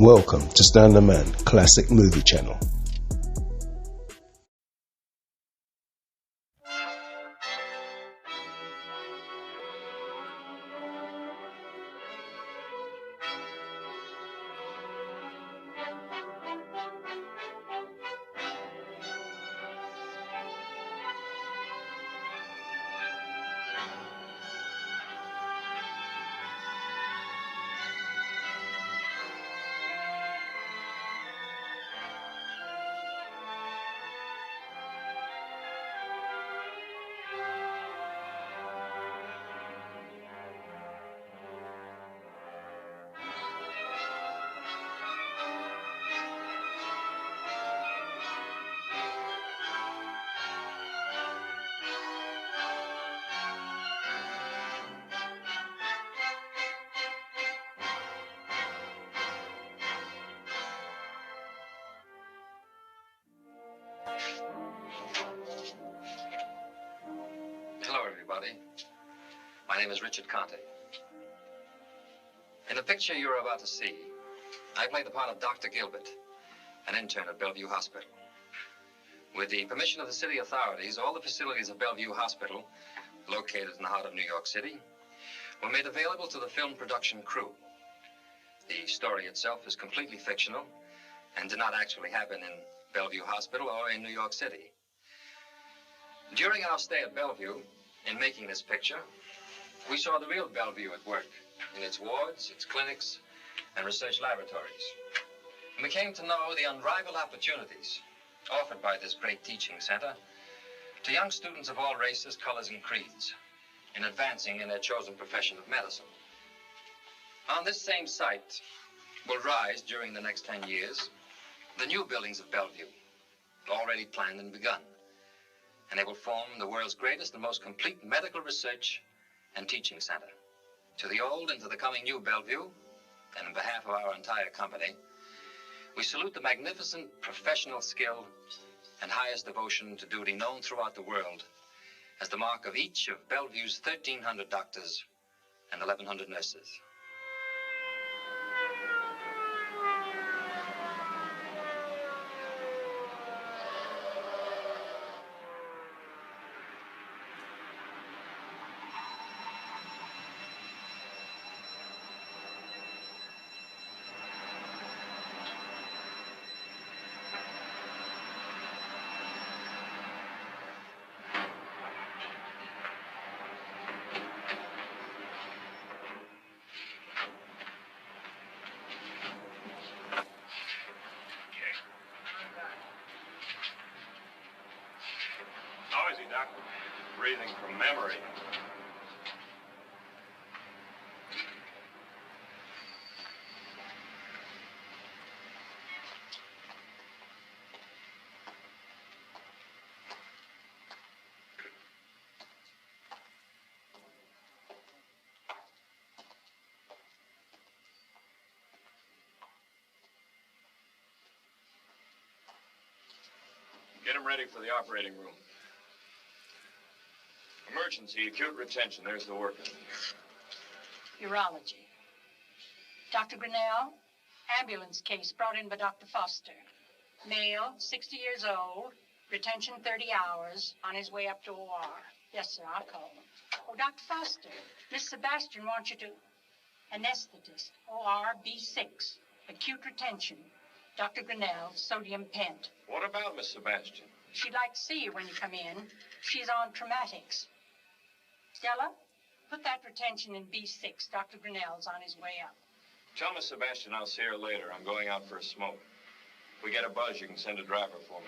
Welcome to Stan-Ley Classic Movie Channel. Hello, everybody. My name is Richard Conte. In the picture you're about to see, I play the part of Dr. Gilbert, an intern at Bellevue Hospital. With the permission of the city authorities, all the facilities of Bellevue Hospital, located in the heart of New York City, were made available to the film production crew. The story itself is completely fictional and did not actually happen in Bellevue Hospital or in New York City. During our stay at Bellevue, in making this picture, we saw the real Bellevue at work in its wards, its clinics, and research laboratories. And we came to know the unrivaled opportunities offered by this great teaching center to young students of all races, colors, and creeds in advancing in their chosen profession of medicine. On this same site will rise during the next 10 years the new buildings of Bellevue, already planned and begun. And they will form the world's greatest and most complete medical research and teaching center. To the old and to the coming new Bellevue, and on behalf of our entire company, we salute the magnificent professional skill and highest devotion to duty known throughout the world as the mark of each of Bellevue's 1,300 doctors and 1,100 nurses. How is he, Doc? Breathing from memory. Get him ready for the operating room. Emergency, acute retention. There's the worker. Urology. Dr. Grinnell, ambulance case brought in by Dr. Foster. Male, 60 years old, retention 30 hours, on his way up to OR. Yes, sir, I'll call him. Oh, Dr. Foster, Miss Sebastian wants you to... Anesthetist, OR B6, acute retention. Dr. Grinnell, sodium pent. What about Miss Sebastian? She'd like to see you when you come in. She's on traumatics. Stella, put that retention in B6. Dr. Grinnell's on his way up. Tell Miss Sebastian I'll see her later. I'm going out for a smoke. If we get a buzz, you can send a driver for me.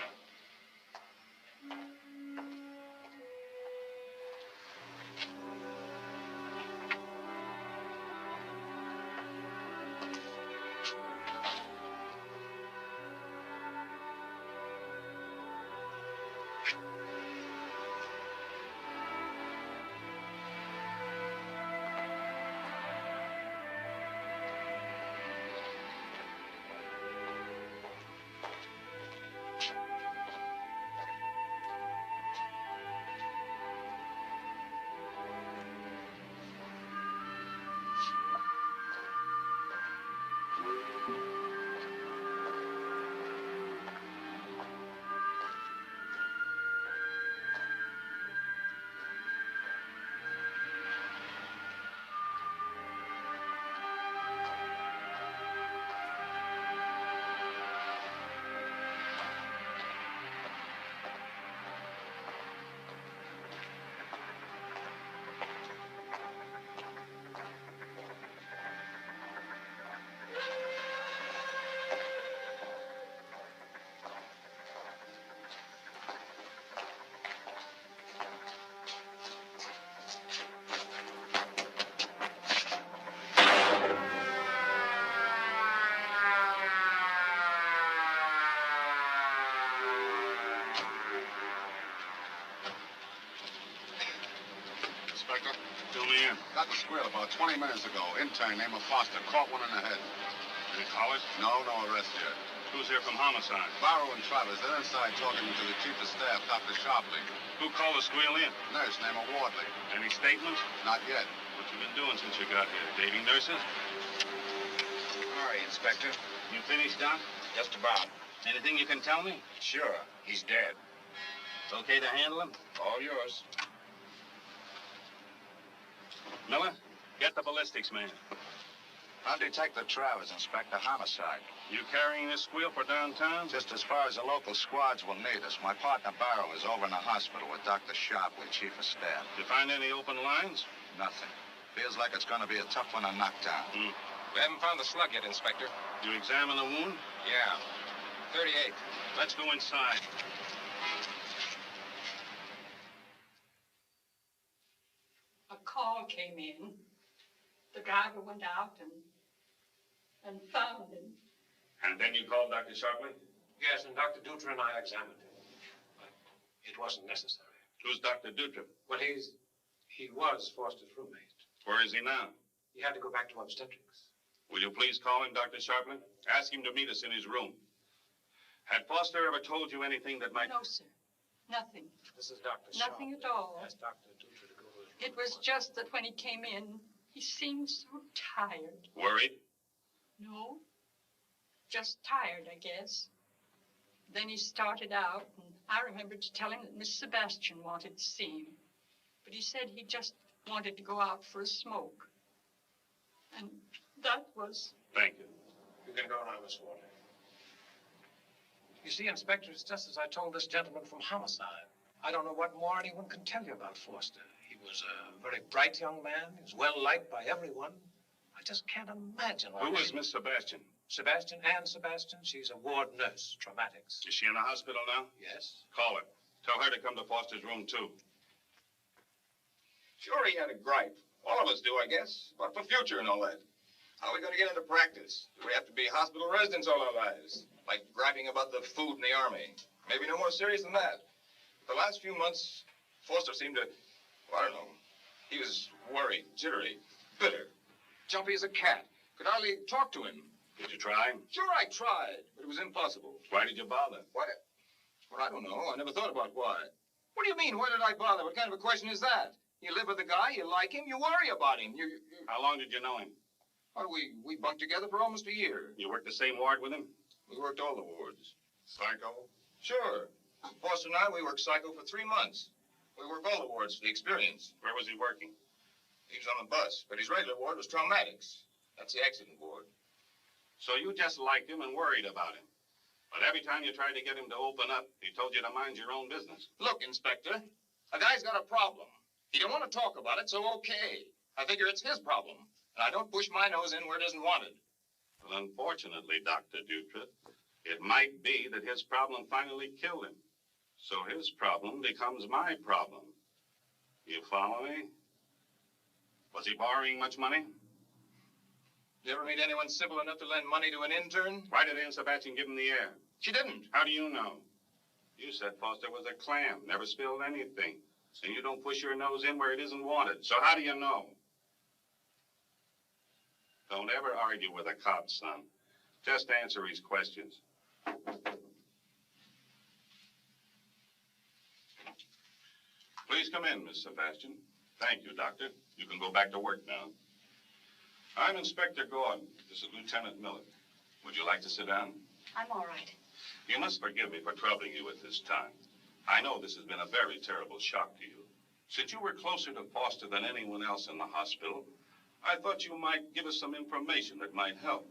Got the squeal about 20 minutes ago. Intern named Foster. Caught one in the head. Any callers? No arrest yet. Who's here from homicide? Barrow and Travers, they're inside talking to the chief of staff, Dr. Sharpley. Who called the squeal in? Nurse named Wardley. Any statements? Not yet. What you been doing since you got here? Dating nurses? Sorry, Inspector. You finished, Doc? Just about. Anything you can tell me? Sure. He's dead. It's okay to handle him? All yours. Miller, get the ballistics man. I'm Detective Travers, Inspector Homicide. You carrying this squeal for downtown? Just as far as the local squads will need us. My partner Barrow is over in the hospital with Dr. Sharpley, Chief of Staff. Did you find any open lines? Nothing. Feels like it's going to be a tough one to knock down. We haven't found the slug yet, Inspector. You examine the wound? Yeah. 38. Let's go inside. A call came in. The driver went out and found him. And then you called Dr. Sharpley? Yes, and Dr. Dutra and I examined him. But it wasn't necessary. Who's Dr. Dutra? Well, he was Foster's roommate. Where is he now? He had to go back to obstetrics. Will you please call him, Dr. Sharpley? Ask him to meet us in his room. Had Foster ever told you anything that might... No, sir. Nothing. This is Dr. Nothing Sharpley. at all. Ask Dr. Dutra to go to his room. It was just that when he came in, he seemed so tired. Worried? No, just tired, I guess. Then he started out, and I remembered to tell him that Miss Sebastian wanted to see him. But he said he just wanted to go out for a smoke. And that was... Thank you. You can go now, Miss Warner. You see, Inspector, it's just as I told this gentleman from homicide. I don't know what more anyone can tell you about Foster. He was a very bright young man. He was well-liked by everyone. I just can't imagine why... Who is Miss Sebastian? Sebastian, Ann Sebastian. She's a ward nurse, traumatics. Is she in the hospital now? Yes. Call her. Tell her to come to Foster's room, too. Sure, he had a gripe. All of us do, I guess. But for future and all that. How are we going to get into practice? Do we have to be hospital residents all our lives? Like griping about the food in the army? Maybe no more serious than that. The last few months, Foster seemed to... Well, I don't know. He was worried, jittery, bitter. Jumpy as a cat. Could hardly talk to him. Did you try? Sure, I tried, but it was impossible. Why did you bother? What? Well, I don't know. I never thought about why. What do you mean, why did I bother? What kind of a question is that? You live with the guy, you like him, you worry about him. How long did you know him? Well, we bunked together for almost a year. You worked the same ward with him? We worked all the wards. Psycho? Sure. Foster and I, we worked psycho for 3 months. We worked all the wards for the experience. Where was he working? He was on the bus, but his regular ward was traumatics. That's the accident ward. So you just liked him and worried about him. But every time you tried to get him to open up, he told you to mind your own business. Look, Inspector, a guy's got a problem. He don't want to talk about it, so okay. I figure it's his problem, and I don't push my nose in where it isn't wanted. Well, unfortunately, Dr. Dutra, it might be that his problem finally killed him. So his problem becomes my problem. You follow me? Was he borrowing much money? You ever meet anyone simple enough to lend money to an intern? Why did Ann Sebastian give him the air? She didn't. How do you know? You said Foster was a clam, never spilled anything. And you don't push your nose in where it isn't wanted. So how do you know? Don't ever argue with a cop, son. Just answer his questions. Please come in, Miss Sebastian. Thank you, Doctor. You can go back to work now. I'm Inspector Gordon. This is Lieutenant Miller. Would you like to sit down? I'm all right. You must forgive me for troubling you at this time. I know this has been a very terrible shock to you. Since you were closer to Foster than anyone else in the hospital, I thought you might give us some information that might help.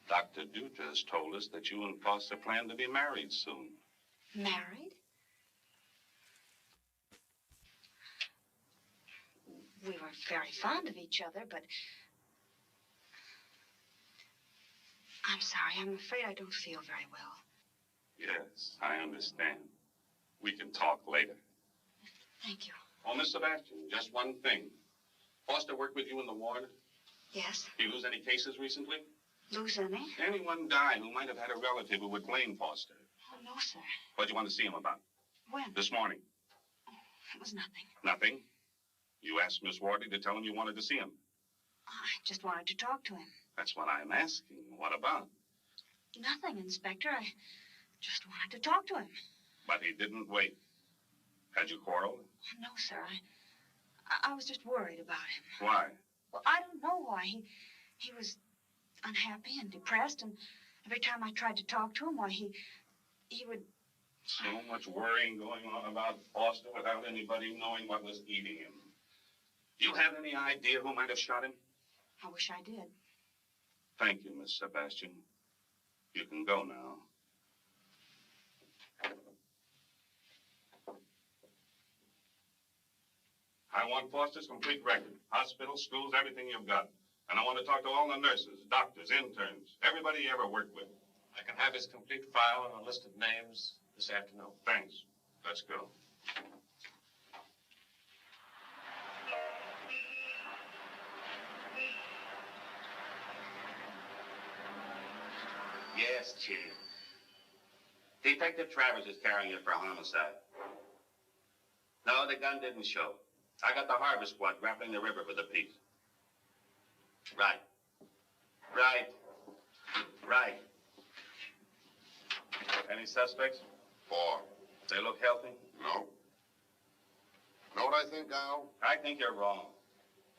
Dr. Dutra has told us that you and Foster plan to be married soon. Married? We were very fond of each other, but... I'm sorry. I'm afraid I don't feel very well. Yes, I understand. We can talk later. Thank you. Oh, Miss Sebastian, just one thing. Foster worked with you in the ward? Yes? Did you lose any cases recently? Lose any? Anyone die who might have had a relative who would blame Foster? Oh, no, sir. What'd you want to see him about? When? This morning. It was nothing. Nothing? You asked Miss Wardley to tell him you wanted to see him. I just wanted to talk to him. That's what I'm asking. What about? Nothing, Inspector. I just wanted to talk to him. But he didn't wait. Had you quarreled? No, sir. I was just worried about him. Why? Well, I don't know why. He was unhappy and depressed, and every time I tried to talk to him, why, he would... So much worrying going on about Foster without anybody knowing what was eating him. Do you have any idea who might have shot him? I wish I did. Thank you, Miss Sebastian. You can go now. I want Foster's complete record. Hospitals, schools, everything you've got. And I want to talk to all the nurses, doctors, interns, everybody you ever worked with. I can have his complete file and a list of names this afternoon. Thanks. Let's go. Yes, Chief. Detective Travers is carrying it for homicide. No, the gun didn't show. I got the harbor squad grappling the river for the piece. Right. Any suspects? 4. They look healthy? No. Know what I think, Al? I think you're wrong.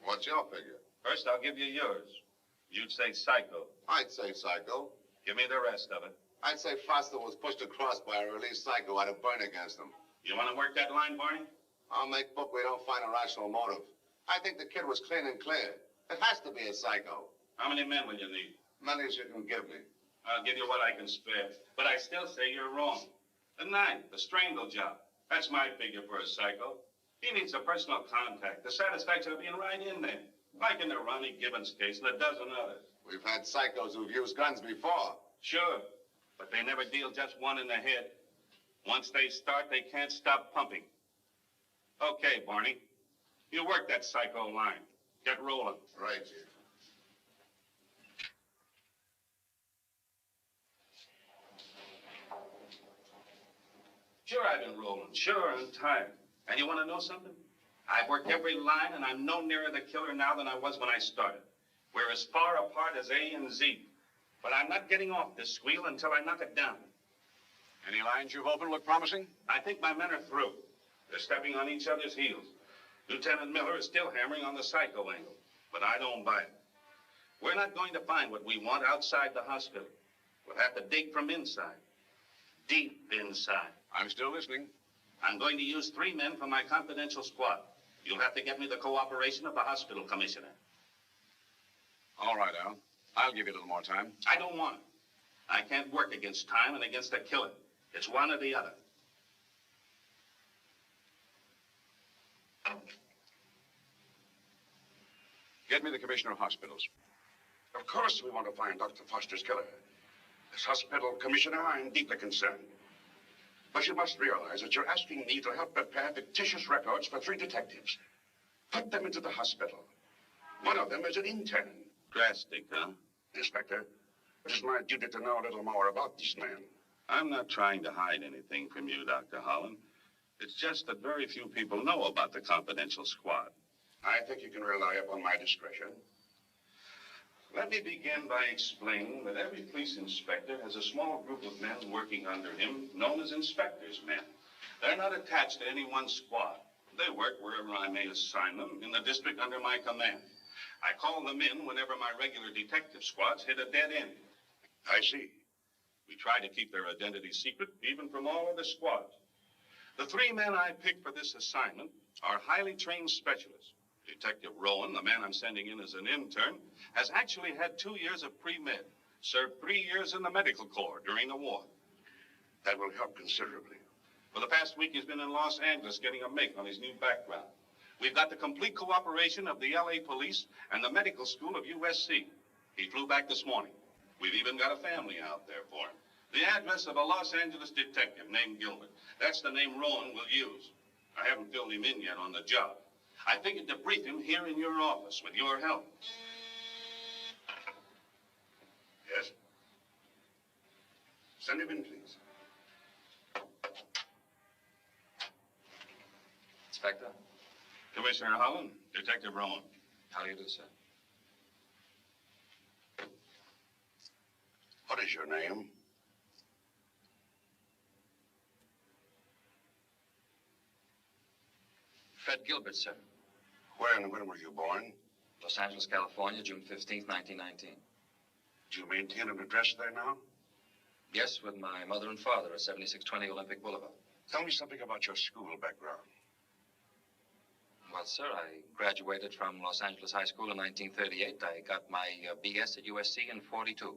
What's your figure? First, I'll give you yours. You'd say psycho. I'd say psycho. Give me the rest of it. I'd say Foster was pushed across by a released psycho out of burn against him. You want to work that line, Barney? I'll make book we don't find a rational motive. I think the kid was clean and clear. It has to be a psycho. How many men will you need? Many as you can give me. I'll give you what I can spare. But I still say you're wrong. The knife, the strangle job. That's my figure for a psycho. He needs a personal contact, the satisfaction of being right in there. Like in the Ronnie Gibbons case and a dozen others. We've had psychos who've used guns before. Sure, but they never deal just one in the head. Once they start, they can't stop pumping. Okay, Barney. You work that psycho line. Get rolling. Right, Chief. Sure, I've been rolling. Sure, I'm tired. And you want to know something? I've worked every line, and I'm no nearer the killer now than I was when I started. We're as far apart as A and Z. But I'm not getting off this squeal until I knock it down. Any lines you've opened look promising? I think my men are through. They're stepping on each other's heels. Lieutenant Miller is still hammering on the psycho angle, but I don't buy it. We're not going to find what we want outside the hospital. We'll have to dig from inside. Deep inside. I'm still listening. I'm going to use 3 men from my confidential squad. You'll have to get me the cooperation of the hospital commissioner. All right, Al. I'll give you a little more time. I don't want it. I can't work against time and against a killer. It's one or the other. Get me the commissioner of hospitals. Of course we want to find Dr. Foster's killer. As hospital commissioner, I'm deeply concerned. But you must realize that you're asking me to help prepare fictitious records for 3 detectives. Put them into the hospital. One of them is an intern. Drastic, huh? Inspector, it is my duty to know a little more about these men. I'm not trying to hide anything from you, Dr. Holland. It's just that very few people know about the confidential squad. I think you can rely upon my discretion. Let me begin by explaining that every police inspector has a small group of men working under him, known as inspector's men. They're not attached to any one squad. They work wherever I may assign them in the district under my command. I call them in whenever my regular detective squads hit a dead end. I see. We try to keep their identity secret, even from all other squads. The 3 men I picked for this assignment are highly trained specialists. Detective Rowan, the man I'm sending in as an intern, has actually had 2 years of pre-med, served 3 years in the medical corps during the war. That will help considerably. For the past week, he's been in Los Angeles getting a make on his new background. We've got the complete cooperation of the LA police and the medical school of USC. He flew back this morning. We've even got a family out there for him. The address of a Los Angeles detective named Gilbert. That's the name Rowan will use. I haven't filled him in yet on the job. I figured to brief him here in your office with your help. Yes? Send him in, please. Inspector, Commissioner Holland, Detective Rowan. How do you do, sir? What is your name? Fred Gilbert, sir. Where and when were you born? Los Angeles, California, June 15th, 1919. Do you maintain an address there now? Yes, with my mother and father at 7620 Olympic Boulevard. Tell me something about your school background. Well, sir, I graduated from Los Angeles High School in 1938. I got my BS at USC in 42.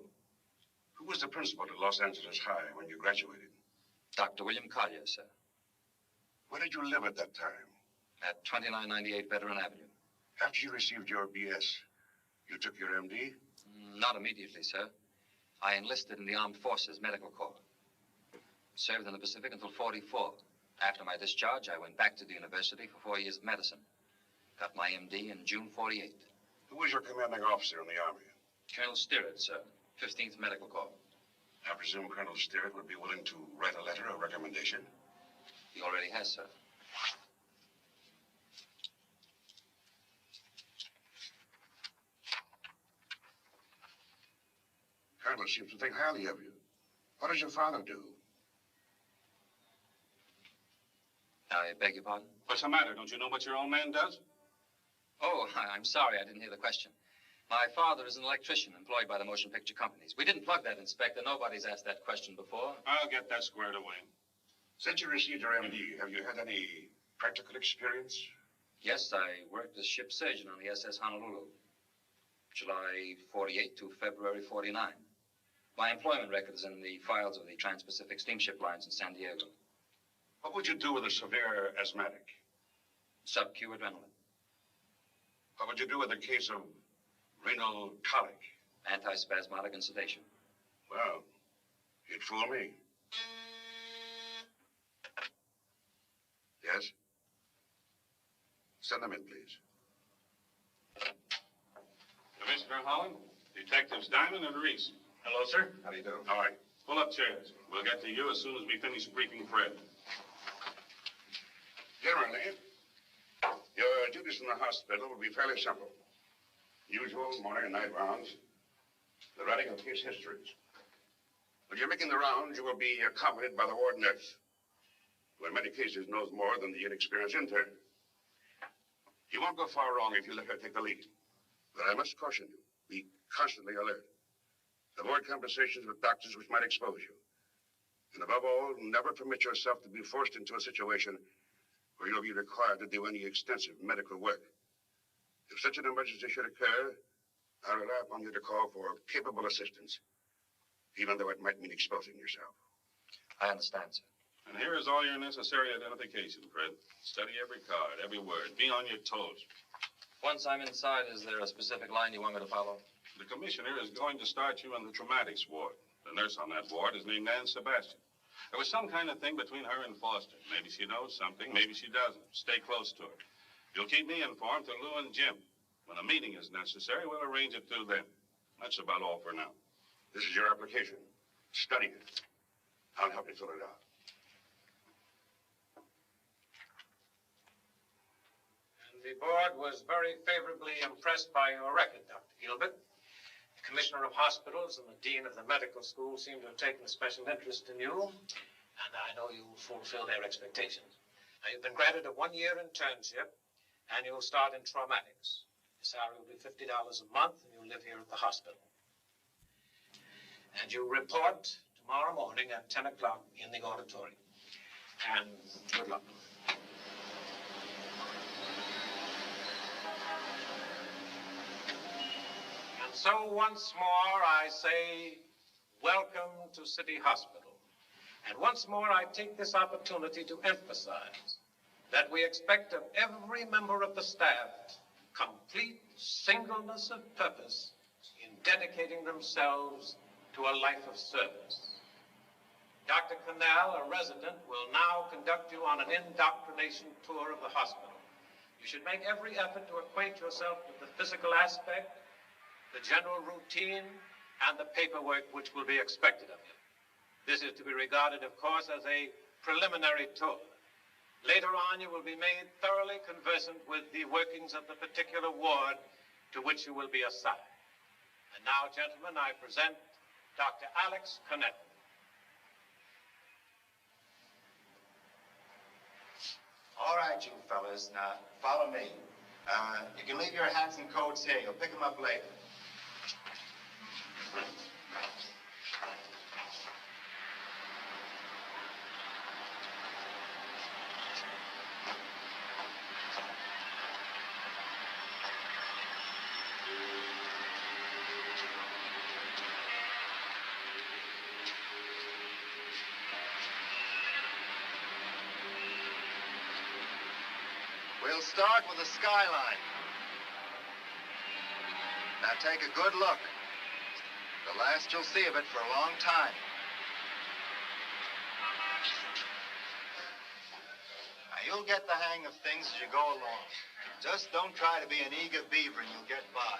Who was the principal at Los Angeles High when you graduated? Dr. William Collier, sir. Where did you live at that time? At 2998 Veteran Avenue. After you received your BS, you took your MD? Not immediately, sir. I enlisted in the Armed Forces Medical Corps. Served in the Pacific until 44. After my discharge, I went back to the university for 4 years of medicine. Got my MD in June 48. Who was your commanding officer in the Army? Colonel Sterrett, sir. 15th Medical Corps. I presume Colonel Sterrett would be willing to write a letter of recommendation? He already has, sir. Colonel seems to think highly of you. What does your father do? I beg your pardon? What's the matter? Don't you know what your own man does? Oh, I'm sorry. I didn't hear the question. My father is an electrician employed by the motion picture companies. We didn't plug that, Inspector. Nobody's asked that question before. I'll get that squared away. Since you received your MD, have you had any practical experience? Yes, I worked as ship surgeon on the SS Honolulu. July 48 to February 49. My employment record is in the files of the Trans-Pacific Steamship Lines in San Diego. What would you do with a severe asthmatic? Sub-Q adrenaline. What would you do with a case of renal colic? Antispasmodic and sedation. Well, you'd fool me. Yes? Send them in, please. Commissioner Holland, Detectives Diamond and Reese. Hello, sir. How do you do? All right. Pull up chairs. We'll get to you as soon as we finish briefing Fred. Generally, your duties in the hospital will be fairly simple. Usual morning and night rounds, the writing of case histories. When you're making the rounds, you will be accompanied by the ward nurse, who in many cases knows more than the inexperienced intern. You won't go far wrong if you let her take the lead. But I must caution you, be constantly alert. Avoid conversations with doctors which might expose you. And above all, never permit yourself to be forced into a situation where you'll be required to do any extensive medical work. If such an emergency should occur, I'll rely upon you to call for capable assistance, even though it might mean exposing yourself. I understand, sir. And here is all your necessary identification, Fred. Study every card, every word. Be on your toes. Once I'm inside, is there a specific line you want me to follow? The commissioner is going to start you in the traumatics ward. The nurse on that ward is named Ann Sebastian. There was some kind of thing between her and Foster. Maybe she knows something, maybe she doesn't. Stay close to her. You'll keep me informed through Lou and Jim. When a meeting is necessary, we'll arrange it through them. That's about all for now. This is your application. Study it. I'll help you fill it out. And the board was very favorably impressed by your record, Dr. Gilbert. The Commissioner of Hospitals and the Dean of the Medical School seem to have taken a special interest in you, and I know you will fulfill their expectations. Now, you've been granted a one-year internship, and you'll start in traumatics. Your salary will be $50 a month, and you'll live here at the hospital. And you report tomorrow morning at 10 o'clock in the auditorium. And good luck. And so once more I say, welcome to City Hospital. And once more I take this opportunity to emphasize that we expect of every member of the staff complete singleness of purpose in dedicating themselves to a life of service. Dr. Canal, a resident, will now conduct you on an indoctrination tour of the hospital. You should make every effort to acquaint yourself with the physical aspect, the general routine, and the paperwork which will be expected of you. This is to be regarded, of course, as a preliminary tour. Later on, you will be made thoroughly conversant with the workings of the particular ward to which you will be assigned. And now, gentlemen, I present Dr. Alex Conte. All right, you fellas, now follow me. You can leave your hats and coats here. You'll pick them up later. We'll start with the skyline. Now take a good look. The last you'll see of it for a long time. Now you'll get the hang of things as you go along. Just don't try to be an eager beaver and you'll get by.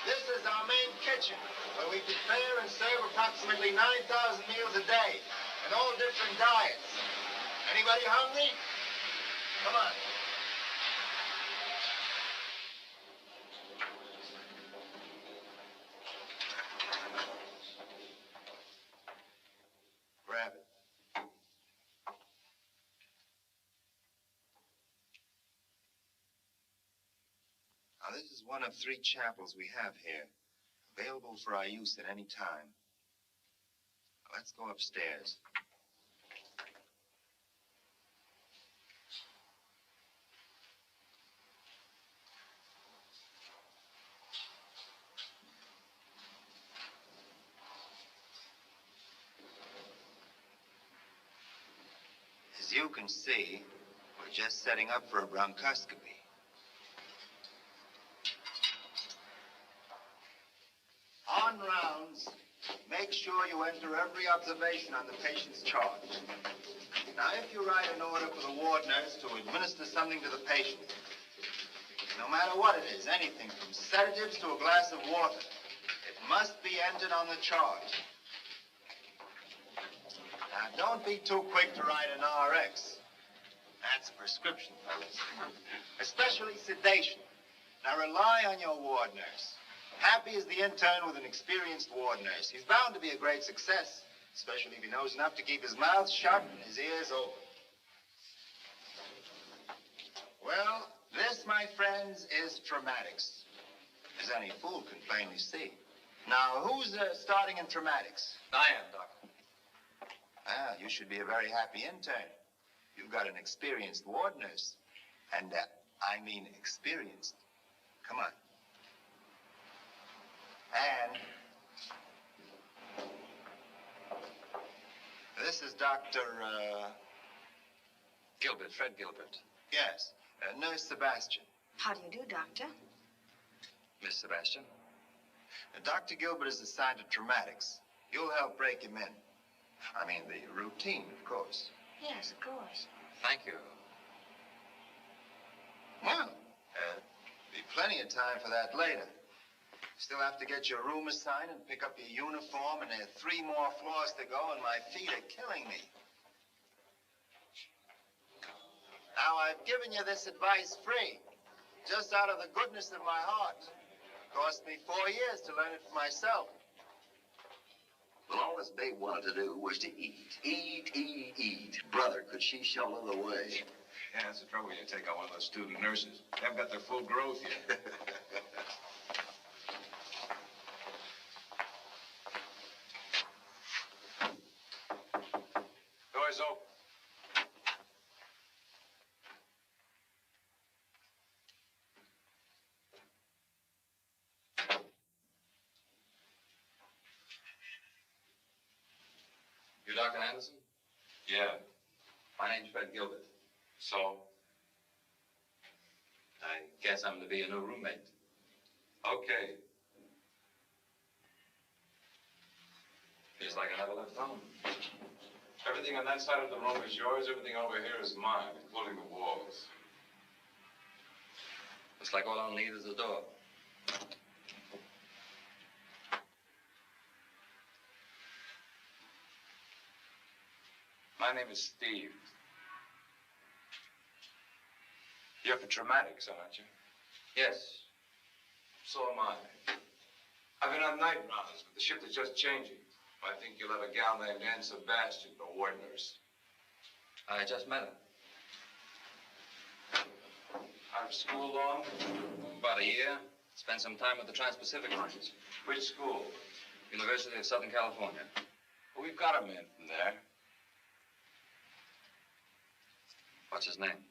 This is our main kitchen, where we prepare and serve approximately 9,000 meals a day, and all different diets. Anybody hungry? Come on. Grab it. Now, this is one of 3 chapels we have here, available for our use at any time. Let's go upstairs. As you can see, we're just setting up for a bronchoscopy. On rounds, make sure you enter every observation on the patient's chart. Now, if you write an order for the ward nurse to administer something to the patient, no matter what it is, anything from sedatives to a glass of water, it must be entered on the chart. Now, don't be too quick to write an RX. That's a prescription, fellas. Especially sedation. Now, rely on your ward nurse. Happy is the intern with an experienced ward nurse. He's bound to be a great success, especially if he knows enough to keep his mouth shut and his ears open. Well, this, my friends, is traumatics, as any fool can plainly see. Now, who's starting in traumatics? I am, Doctor. Ah, you should be a very happy intern. You've got an experienced ward nurse. And, I mean experienced. Come on. And this is Dr. Gilbert, Fred Gilbert. Yes, Nurse Sebastian. How do you do, Doctor? Miss Sebastian. Dr. Gilbert is assigned to traumatics. You'll help break him in. I mean, the routine, of course. Yes, of course. Thank you. Well, be plenty of time for that later. Still have to get your room assigned and pick up your uniform, and there are 3 more floors to go, and my feet are killing me. Now, I've given you this advice free, just out of the goodness of my heart. It cost me 4 years to learn it for myself. Well, all this babe wanted to do was to eat. Eat, eat, eat. Brother, could she show her the way? Yeah, that's the trouble when you take on one of those student nurses. They haven't got their full growth yet. Doors open. You Dr. Anderson? Yeah. My name's Fred Gilbert. So? I guess I'm to be a new roommate. Okay. Feels like I never left home. Everything on that side of the room is yours. Everything over here is mine, including the walls. Looks like all I'll need is the door. My name is Steve. You're for dramatics, aren't you? Yes. So am I. I've been on night rounds, but the shift is just changing. I think you'll have a gal named Ann Sebastian for ward nurse. I just met her. Out of school long? About a year. Spent some time with the Trans-Pacific Lines. Which school? University of Southern California. Well, we've got a man from there. What's his name?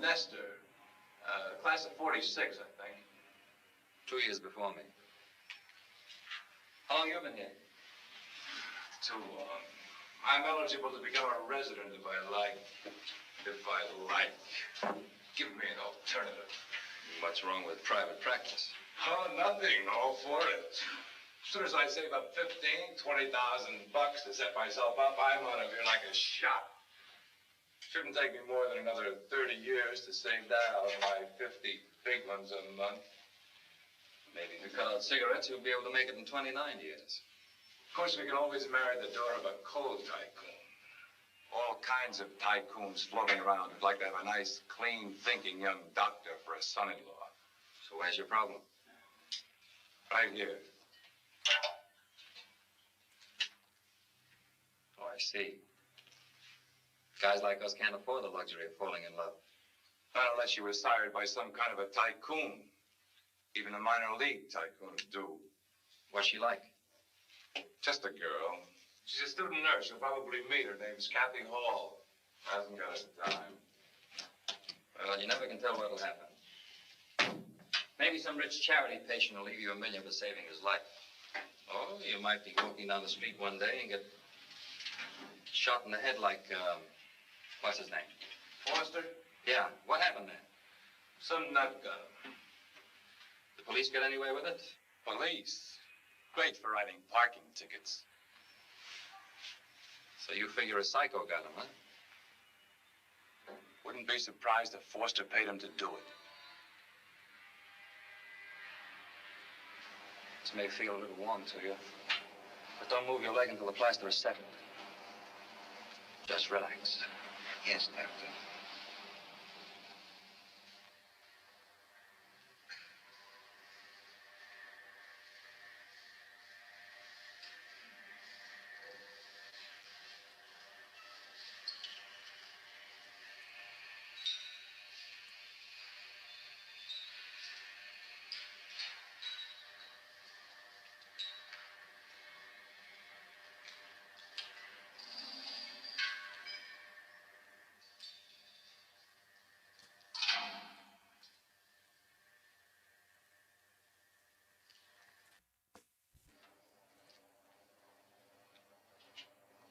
Nestor. Class of 46, I think. 2 years before me. How long you been here? Too long. I'm eligible to become a resident if I like. If I like. Give me an alternative. What's wrong with private practice? Oh, nothing. All for it. As soon as I save up 15, 20,000 bucks to set myself up, I'm out of here like a shot. Shouldn't take me more than another 30 years to save that out of my 50 big ones a month. Maybe if you cut out cigarettes, you'll be able to make it in 29 years. Of course, we can always marry the daughter of a coal tycoon. All kinds of tycoons floating around who'd like to have a nice, clean-thinking young doctor for a son-in-law. So where's your problem? Right here. Oh, I see. Guys like us can't afford the luxury of falling in love. Not unless you were sired by some kind of a tycoon. Even a minor league tycoon would do. What's she like? Just a girl. She's a student nurse. You'll probably meet her. Name's Kathy Hall. Hasn't got a dime. Well, you never can tell what'll happen. Maybe some rich charity patient will leave you $1 million for saving his life. Or you might be walking down the street one day and get shot in the head like, what's his name? Foster? Yeah, what happened there? Some nut gun. The police get anywhere with it? Police? Great for writing parking tickets. So you figure a psycho got him, huh? Wouldn't be surprised if Foster paid him to do it. This may feel a little warm to you, but don't move your leg until the plaster is settled. Just relax. Yes, Doctor.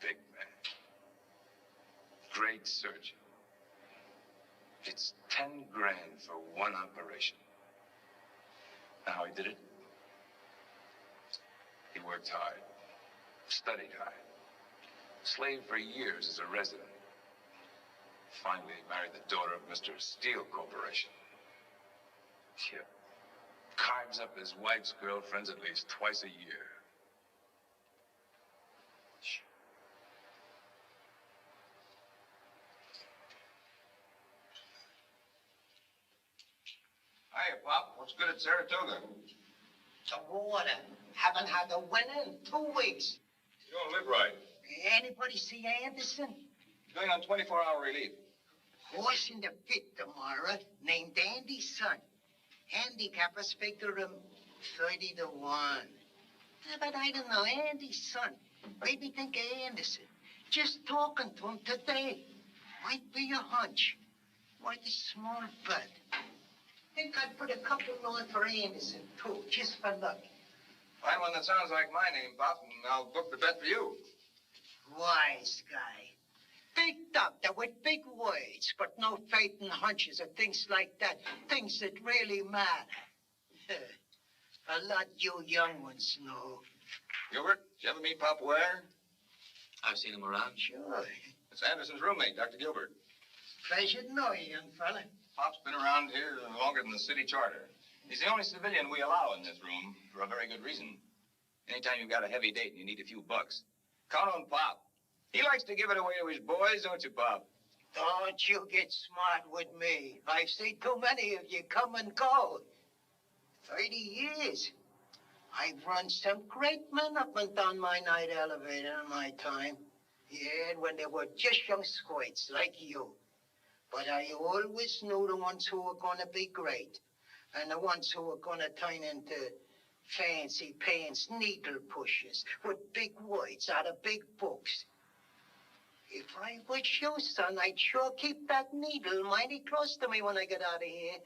Big man. Great surgeon. It's 10 grand for one operation. Know how he did it? He worked hard. Studied hard. Slaved for years as a resident. Finally married the daughter of Mr. Steel Corporation. Yeah. Carves up his wife's girlfriends at least twice a year. Hiya, Pop. What's good at Saratoga? The water. Haven't had a winter in 2 weeks. You don't live right. Anybody see Anderson? Going on 24-hour relief. Horse in the pit tomorrow, named Andy's son. Handicappers figure him 30 to 1. But I don't know, Andy's son. Made me think of Anderson. Just talking to him today. Might be a hunch. Quite a small bud. Think I'd put a couple on for Anderson, too, just for luck. Find one that sounds like my name, Pop, and I'll book the bet for you. Wise guy. Big doctor with big words, but no faith in hunches or things like that. Things that really matter. A lot you young ones know. Gilbert, did you ever meet Pop Ware? I've seen him around. Sure. It's Anderson's roommate, Dr. Gilbert. Pleasure to know you, young fella. Pop's been around here longer than the city charter. He's the only civilian we allow in this room for a very good reason. Anytime you've got a heavy date and you need a few bucks, count on Pop. He likes to give it away to his boys, don't you, Pop? Don't you get smart with me. I've seen too many of you come and go. 30 years. I've run some great men up and down my night elevator in my time. Yeah, and when they were just young squirts like you. But I always knew the ones who were going to be great. And the ones who were going to turn into fancy pants needle pushers with big words out of big books. If I was you, son, I'd sure keep that needle mighty close to me when I get out of here.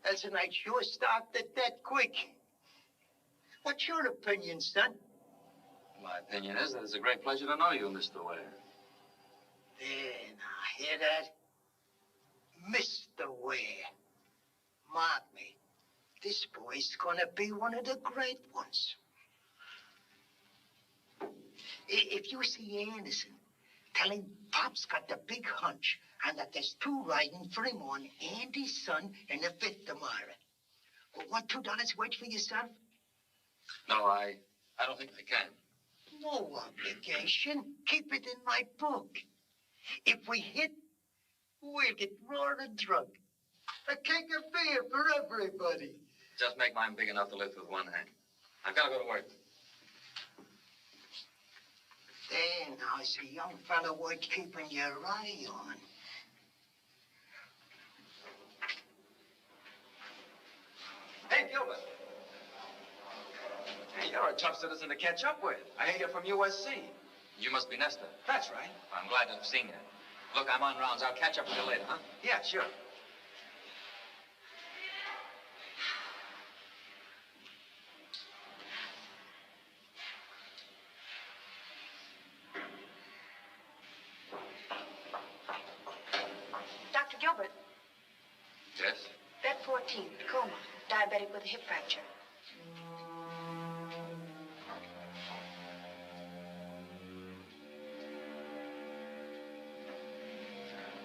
Else I'd sure start the debt quick. What's your opinion, son? My opinion is that it's a great pleasure to know you, Mr. Ware. There, now, hear that? Mr. Ware. Mark me. This boy's gonna be one of the great ones. If you see Anderson, tell him Pop's got the big hunch and that there's two riding for him on Andy's son in the 5th tomorrow. Want $2 wait for yourself? No, I don't think I can. No obligation. Keep it in my book. If we hit, we'll get roaring drunk. A keg of beer for everybody. Just make mine big enough to lift with one hand. I've got to go to work. There now is a young fellow worth keeping your eye on. Hey, Gilbert. Hey, you're a tough citizen to catch up with. I hear you're from USC. You must be Nestor. That's right. I'm glad to have seen you. Look, I'm on rounds. I'll catch up with you later, huh? Yeah, sure. Dr. Gilbert, Yes? bed 14, coma, diabetic with a hip fracture.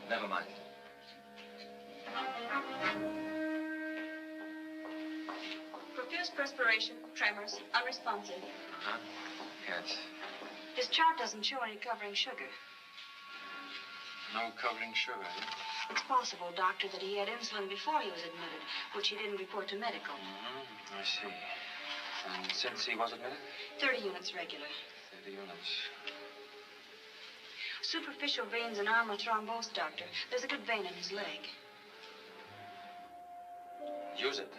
Never mind. Profuse perspiration, tremors, unresponsive. Huh? Yes. His chart doesn't show any covering sugar. No covering sugar, eh? It's possible, doctor, that he had insulin before he was admitted, which he didn't report to medical. I see. And since he was admitted? 30 units regular. 30 units. Superficial veins and arm are thrombosed, doctor. There's a good vein in his leg. Use it.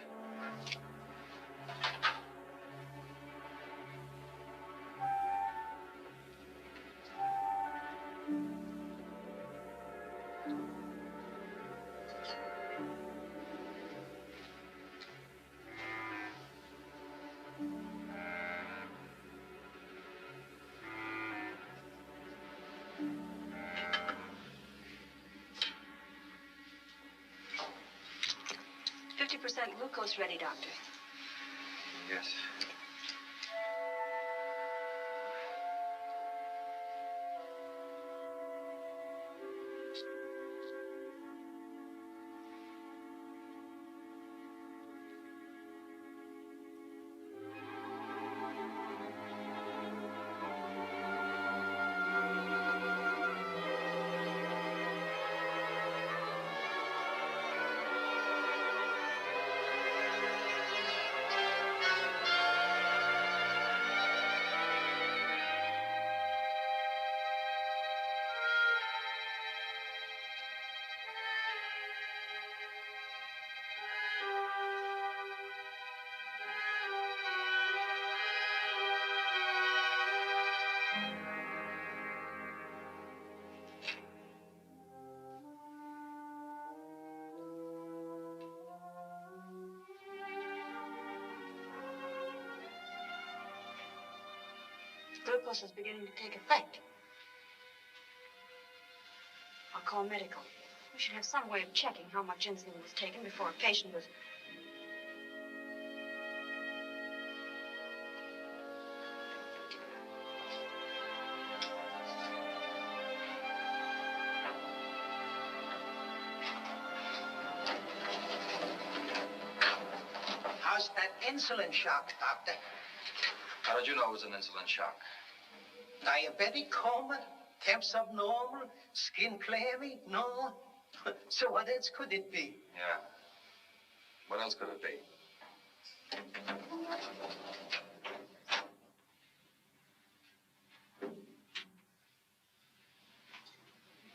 Glucose ready, doctor. Yes. Glucose is beginning to take effect. I'll call medical. We should have some way of checking how much insulin was taken before a patient was... just that insulin shock, Doctor. How did you know it was an insulin shock? Diabetic coma, temps abnormal, skin clammy, no. So what else could it be? Yeah. What else could it be?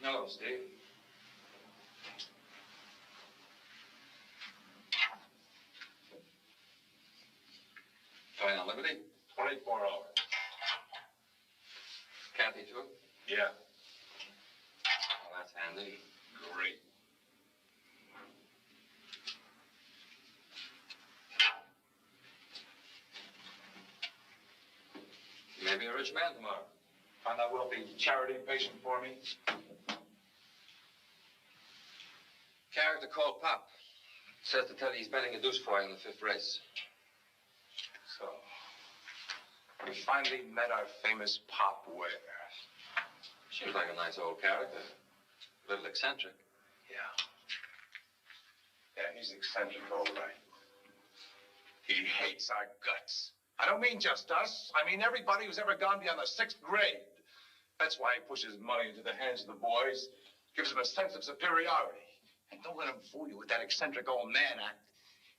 Hello, Steve. Going on Liberty? 24 hours. Kathy, too? Yeah. Oh, that's handy. Great. You may be a rich man tomorrow. Find that wealthy charity patient for me. Character called Pop. Says to tell you he's betting a deuce for you in the 5th race. So, we finally met our famous Pop where? Seems like a nice old character. A little eccentric. Yeah. Yeah, he's eccentric, all right. He hates our guts. I don't mean just us. I mean everybody who's ever gone beyond the 6th grade. That's why he pushes money into the hands of the boys. Gives them a sense of superiority. And don't let him fool you with that eccentric old man act.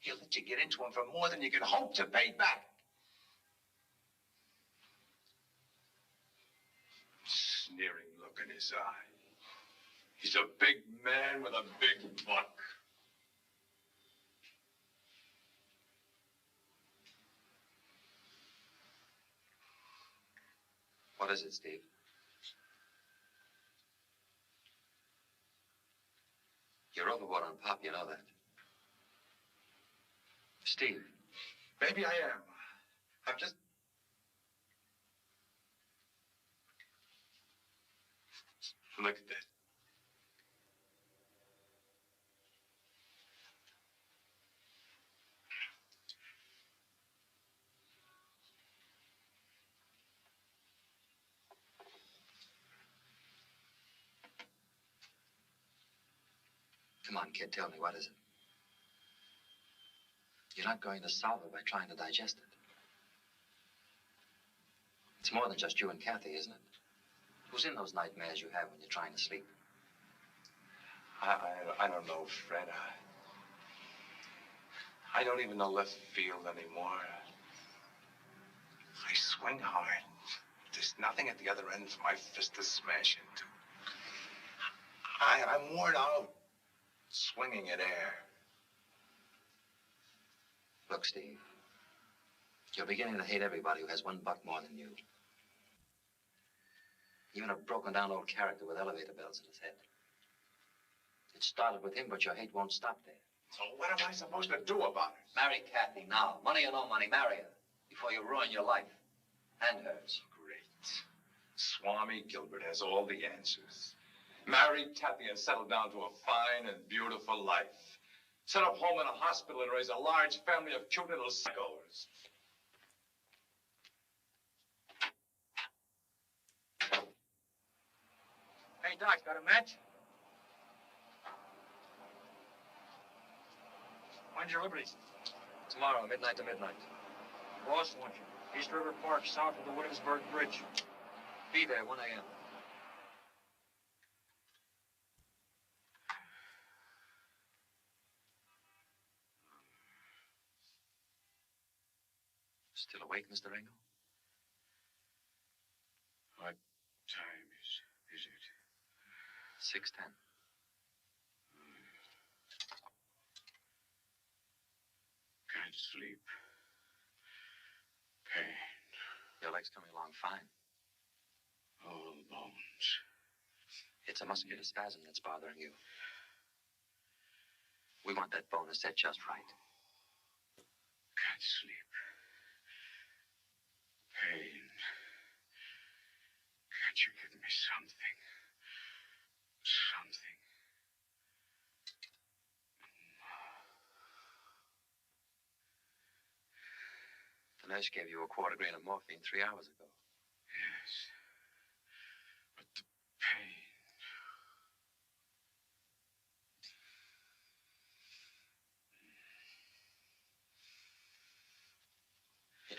He'll let you get into him for more than you can hope to pay back. Sneering look in his eye. He's a big man with a big buck. What is it, Steve? You're overboard on Pop, you know that. Steve. Maybe I am. I'm just... Look at that. Come on, kid, tell me, what is it? You're not going to solve it by trying to digest it. It's more than just you and Kathy, isn't it? Who's in those nightmares you have when you're trying to sleep? I don't know, Fred. I don't even know left field anymore. I swing hard. There's nothing at the other end for my fist to smash into. I'm worn out swinging at air. Look, Steve, you're beginning to hate everybody who has $1 more than you. Even a broken-down old character with elevator bells in his head. It started with him, but your hate won't stop there. So what am I supposed to do about it? Marry Kathy now. Money or no money, marry her before you ruin your life and hers. Great. Swami Gilbert has all the answers. Marry Kathy and settle down to a fine and beautiful life. Set up home in a hospital and raise a large family of cute little sickos. Hey, Doc, got a match? When's your liberties? Tomorrow, midnight to midnight. Boss wants you. East River Park, south of the Williamsburg Bridge. Be there, 1 a.m. Still awake, Mr. Ringo? What time is it? 6:10. Can't sleep. Pain. Your leg's coming along fine. All bones. It's a muscular spasm that's bothering you. We want that bone to set just right. Can't sleep. Pain. Can't you give me something? Something. The nurse gave you a quarter grain of morphine 3 hours ago. Yes. But the pain.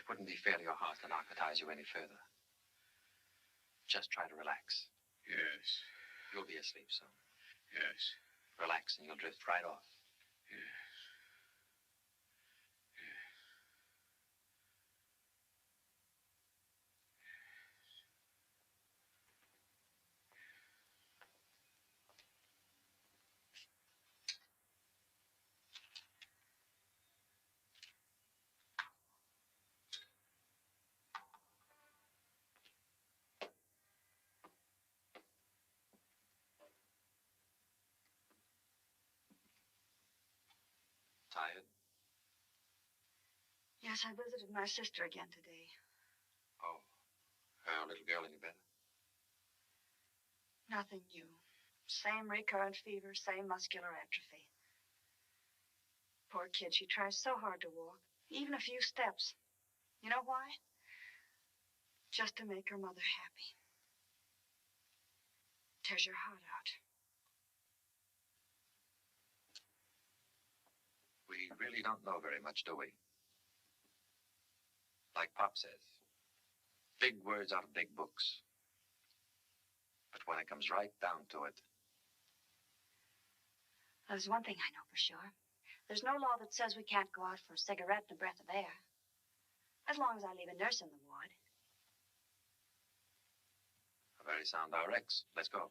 wouldn't be fair to your heart to narcotize you any further. Just try to relax. Yes. You'll be asleep soon. Yes. Relax and you'll drift right off. Yes. Tired? Yes, I visited my sister again today. Oh, her little girl any better? Nothing new. Same recurrent fever, same muscular atrophy. Poor kid, she tries so hard to walk, even a few steps. You know why? Just to make her mother happy. Tears your heart out. We really don't know very much, do we? Like Pop says, big words out of big books. But when it comes right down to it... There's one thing I know for sure. There's no law that says we can't go out for a cigarette and a breath of air. As long as I leave a nurse in the ward. A very sound RX. Let's go.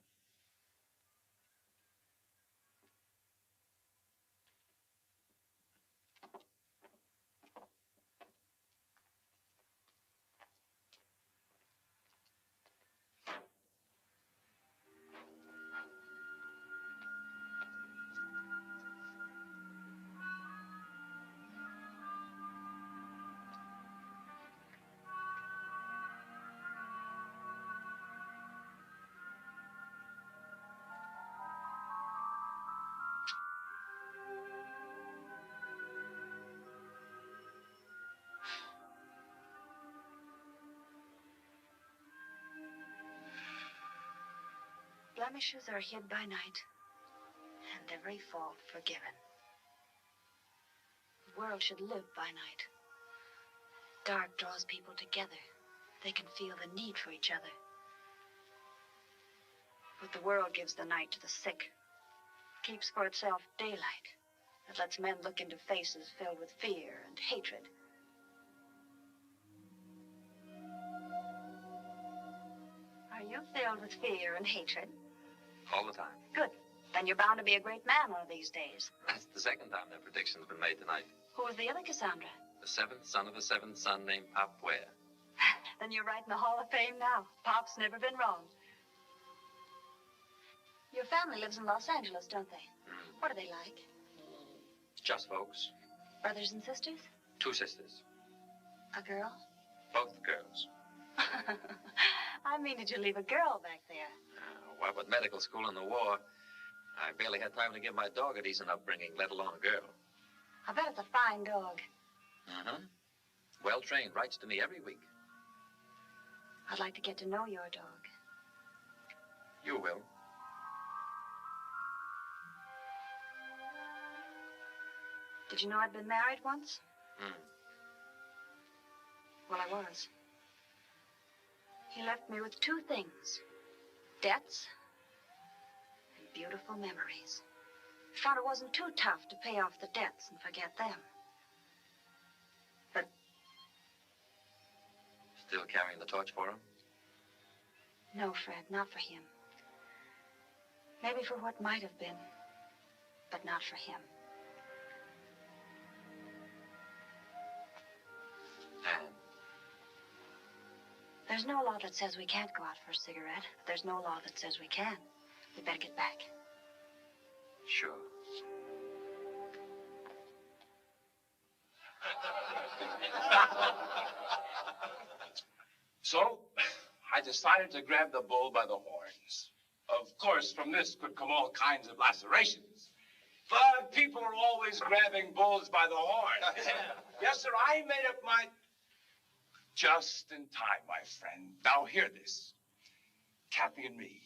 Blemishes are hid by night, and every fault forgiven. The world should live by night. Dark draws people together. They can feel the need for each other. But the world gives the night to the sick, keeps for itself daylight that lets men look into faces filled with fear and hatred. Are you filled with fear and hatred? All the time. Good. Then you're bound to be a great man one of these days. That's the second time that prediction's been made tonight. Who was the other Cassandra? The seventh son of a seventh son named Pop Ware. Then you're right in the Hall of Fame now. Pop's never been wrong. Your family lives in Los Angeles, don't they? What are they like? Just folks. Brothers and sisters? 2 sisters. A girl? Both girls. I mean, did you leave a girl back there? Well, with medical school and the war, I barely had time to give my dog a decent upbringing, let alone a girl. I bet it's a fine dog. Mm-hmm. Well trained, writes to me every week. I'd like to get to know your dog. You will. Did you know I'd been married once? Hmm. Well, I was. He left me with 2 things. Debts and beautiful memories. I found it wasn't too tough to pay off the debts and forget them. But... Still carrying the torch for him? No, Fred, not for him. Maybe for what might have been, but not for him. And? There's no law that says we can't go out for a cigarette. There's no law that says we can. We better get back. Sure. So, I decided to grab the bull by the horns. Of course, from this could come all kinds of lacerations. But people are always grabbing bulls by the horn. Yes, sir, I made up my... Just in time, my friend. Now hear this. Kathy and me,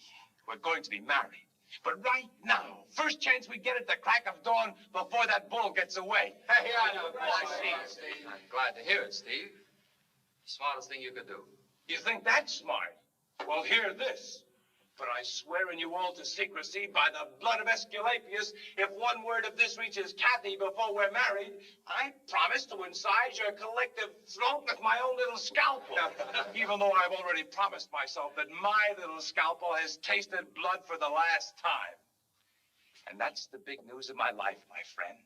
we're going to be married. But right now, first chance we get at the crack of dawn before that bull gets away. Hey, I know. I see, Steve. I'm glad to hear it, Steve. Smartest thing you could do. You think that's smart? Well, hear this. But I swear in you all to secrecy by the blood of Esculapius, if one word of this reaches Kathy before we're married, I promise to incise your collective throat with my own little scalpel. Even though I've already promised myself that my little scalpel has tasted blood for the last time. And that's the big news of my life, my friend.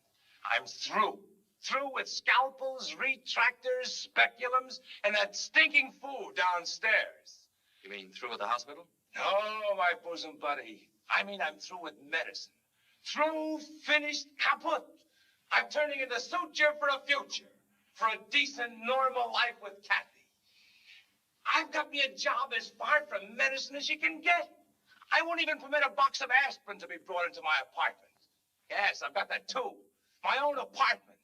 I'm through. Through with scalpels, retractors, speculums, and that stinking food downstairs. You mean through at the hospital? No, my bosom buddy. I mean, I'm through with medicine. Through, finished, kaput. I'm turning into suture for a future. For a decent, normal life with Kathy. I've got me a job as far from medicine as you can get. I won't even permit a box of aspirin to be brought into my apartment. Yes, I've got that too. My own apartment.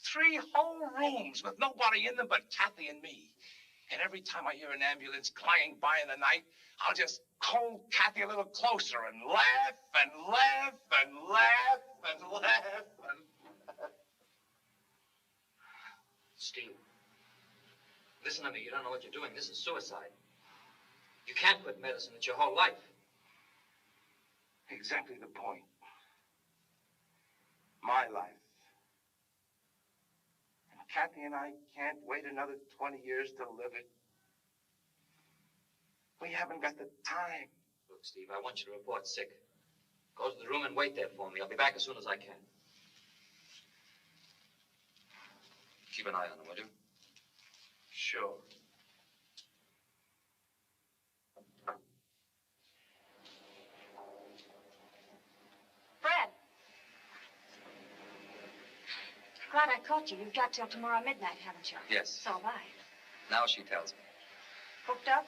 3 whole rooms with nobody in them but Kathy and me. And every time I hear an ambulance clanging by in the night, I'll just hold Kathy a little closer and laugh and laugh and laugh and laugh and... Steve, listen to me. You don't know what you're doing. This is suicide. You can't quit medicine. It's your whole life. Exactly the point. My life. And Kathy and I can't wait another 20 years to live it. We haven't got the time. Look, Steve, I want you to report sick. Go to the room and wait there for me. I'll be back as soon as I can. Keep an eye on him, will you? Sure. Fred. Glad I caught you. You've got till tomorrow midnight, haven't you? Yes. So have I. Now she tells me. Booked up?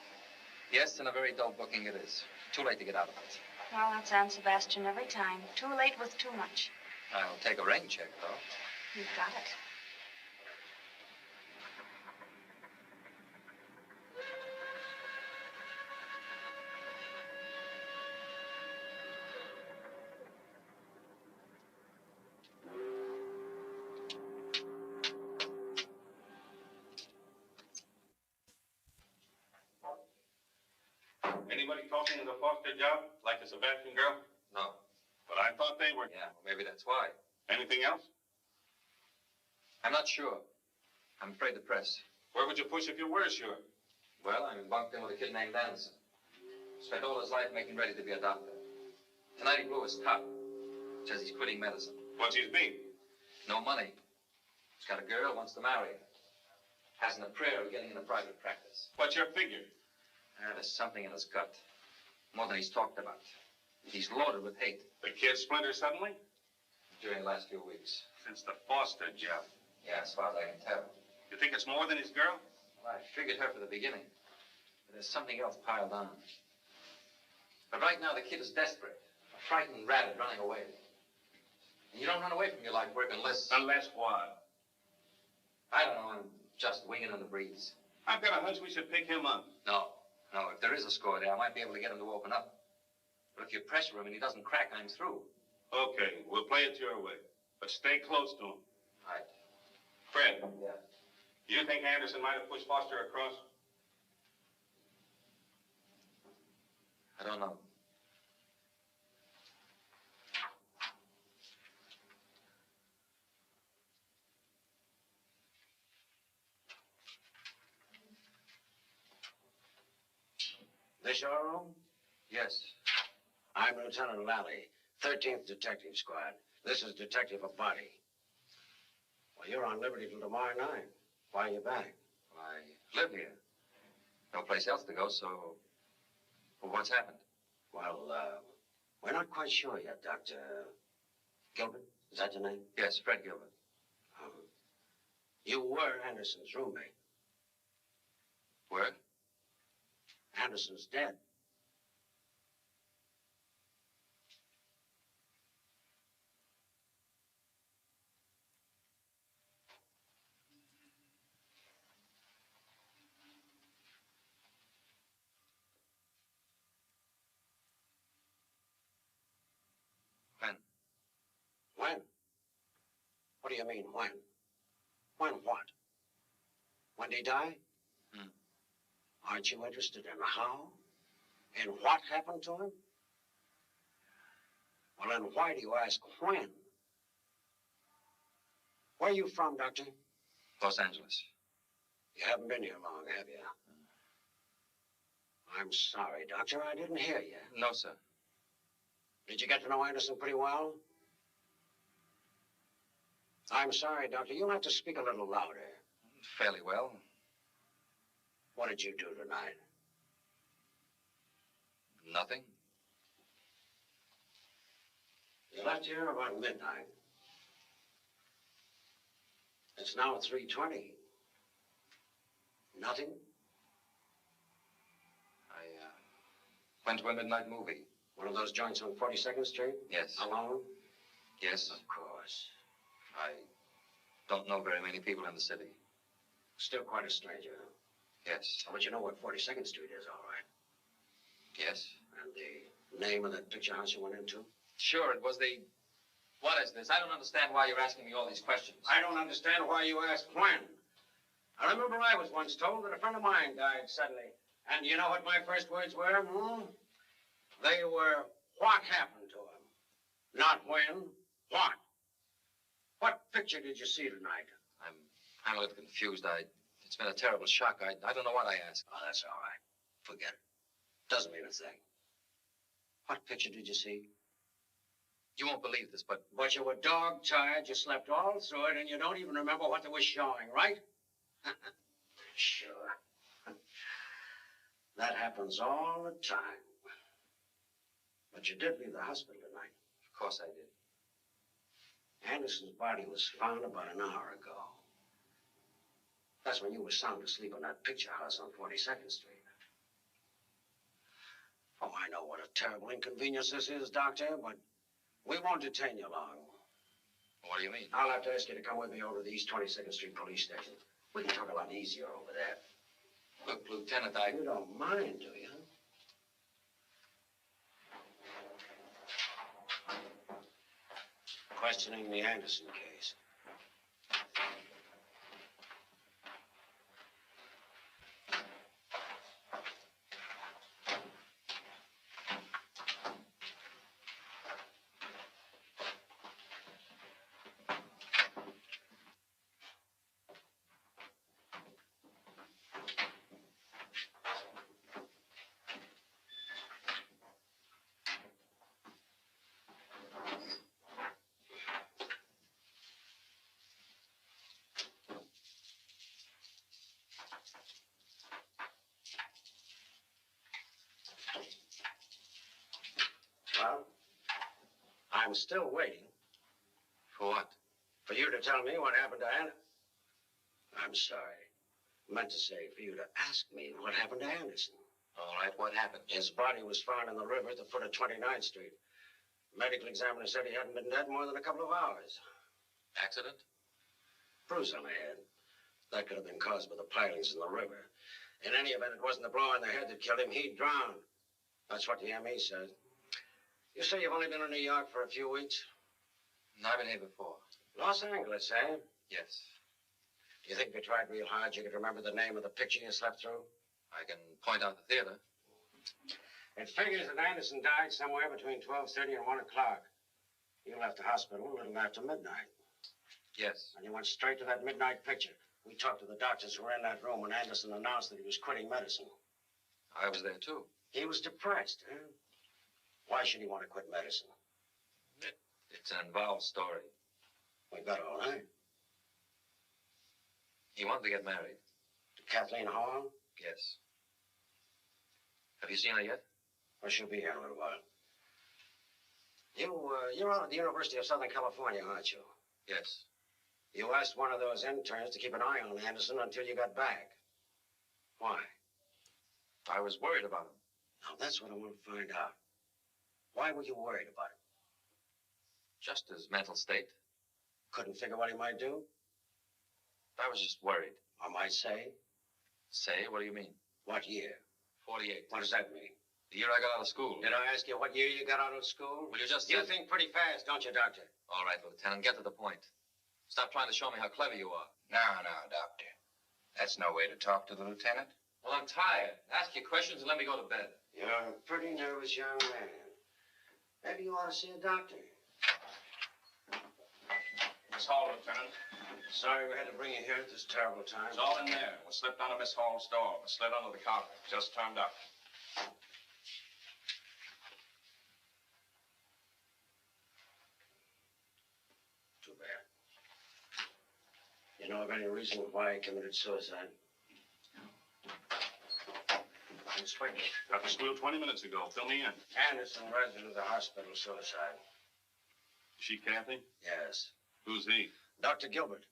Yes, and a very dull booking it is. Too late to get out of it. Well, that's Aunt Sebastian every time. Too late with too much. I'll take a rain check, though. You've got it. Anybody talking in the Foster job, like the Sebastian girl? No. But I thought they were. Yeah, well, maybe that's why. Anything else? I'm not sure. I'm afraid to press. Where would you push if you were sure? Well, I'm bunked in with a kid named Anderson. Spent all his life making ready to be a doctor. Tonight he blew his top. Says he's quitting medicine. What's his beat? No money. He's got a girl, wants to marry her. Hasn't a prayer of getting into private practice. What's your figure? There's something in his gut. More than he's talked about. He's loaded with hate. The kid splinter suddenly? During the last few weeks. Since the Foster job. Yeah, as far as I can tell. You think it's more than his girl? Well, I figured her for the beginning. But there's something else piled on. But right now, the kid is desperate. A frightened rabbit running away. And you don't run away from your life work unless... Unless what? I don't know. I'm just winging in the breeze. I've got a hunch we should pick him up. No. No, if there is a score there, I might be able to get him to open up. But if you pressure him and he doesn't crack, I'm through. Okay, we'll play it your way. But stay close to him. All right. Fred. Yeah. You think Anderson might have pushed Foster across? I don't know. This your room? Yes. I'm Lieutenant Lally, 13th Detective Squad. This is Detective Abadi. Well, you're on liberty till tomorrow night. Why are you back? I live here. No place else to go, so... Well, what's happened? Well, we're not quite sure yet, Dr. Gilbert. Is that your name? Yes, Fred Gilbert. You were Anderson's roommate. Where? Anderson's dead. When? When? What do you mean, when? When what? When did he die? Aren't you interested in how? In what happened to him? Well, then why do you ask when? Where are you from, Doctor? Los Angeles. You haven't been here long, have you? I'm sorry, Doctor. I didn't hear you. No, sir. Did you get to know Anderson pretty well? I'm sorry, Doctor. You'll have to speak a little louder. Fairly well. What did you do tonight? Nothing. You left here about midnight. It's now 3:20. Nothing? I went to a midnight movie. One of those joints on 42nd Street? Yes. Alone? Yes. Of course. I don't know very many people in the city. Still quite a stranger, huh? Yes. But you know what 42nd Street is, all right. Yes. And the name of that picture house you went into? Sure, it was the... What is this? I don't understand why you're asking me all these questions. I don't understand why you ask when. I remember I was once told that a friend of mine died suddenly. And you know what my first words were? They were, what happened to him? Not when, what? What picture did you see tonight? I'm a little confused. It's been a terrible shock. I don't know what I asked. Oh, that's all right. Forget it. Doesn't mean a thing. What picture did you see? You won't believe this, but... But you were dog-tired, you slept all through it, and you don't even remember what they were showing, right? Sure. That happens all the time. But you did leave the hospital tonight. Of course I did. Anderson's body was found about an hour ago. That's when you were sound asleep in that picture house on 42nd Street. Oh, I know what a terrible inconvenience this is, Doctor, but we won't detain you long. What do you mean? I'll have to ask you to come with me over to the East 22nd Street police station. We can talk a lot easier over there. Look, Lieutenant, You don't mind, do you? Questioning the Anderson case. Well, I'm still waiting. For what? For you to tell me what happened to Anna. I'm sorry. Meant to say for you to ask me what happened to Anderson. All right, what happened? His body was found in the river at the foot of 29th Street. Medical examiner said he hadn't been dead more than a couple of hours. Accident? Bruise on the head. That could have been caused by the pilings in the river. In any event, it wasn't the blow on the head that killed him. He drowned. That's what the ME says. You say you've only been in New York for a few weeks? No, I've been here before. Los Angeles, eh? Yes. Do you think if you tried real hard, you could remember the name of the picture you slept through? I can point out the theater. It figures that Anderson died somewhere between 12:30 and 1 o'clock. You left the hospital a little after midnight. Yes. And you went straight to that midnight picture. We talked to the doctors who were in that room when Anderson announced that he was quitting medicine. I was there, too. He was depressed, huh? Why should he want to quit medicine? It's an involved story. We got all night. He wanted to get married. To Kathleen Hall? Yes. Have you seen her yet? Well, she'll be here in a little while. You're out at the University of Southern California, aren't you? Yes. You asked one of those interns to keep an eye on Anderson until you got back. Why? I was worried about him. Now, that's what I want to find out. Why were you worried about him? Just his mental state. Couldn't figure what he might do? I was just worried. I might say. Say? What do you mean? What year? 48. What does that mean? The year I got out of school. Did I ask you what year you got out of school? Well, you just You said... think pretty fast, don't you, Doctor? All right, Lieutenant, get to the point. Stop trying to show me how clever you are. No, Doctor. That's no way to talk to the lieutenant. Well, I'm tired. Ask your questions and let me go to bed. You're a pretty nervous young man. Maybe you ought to see a doctor. Miss Hall, Lieutenant. Sorry we had to bring you here at this terrible time. It's all in there. It was slipped under Miss Hall's door. It was slid under the counter. Just turned up. Too bad. You know of any reason why he committed suicide? Inspector. Got the squeal 20 minutes ago. Fill me in. Anderson, resident of the hospital, suicide. Is she Kathy? Yes. Who's he? Dr. Gilbert.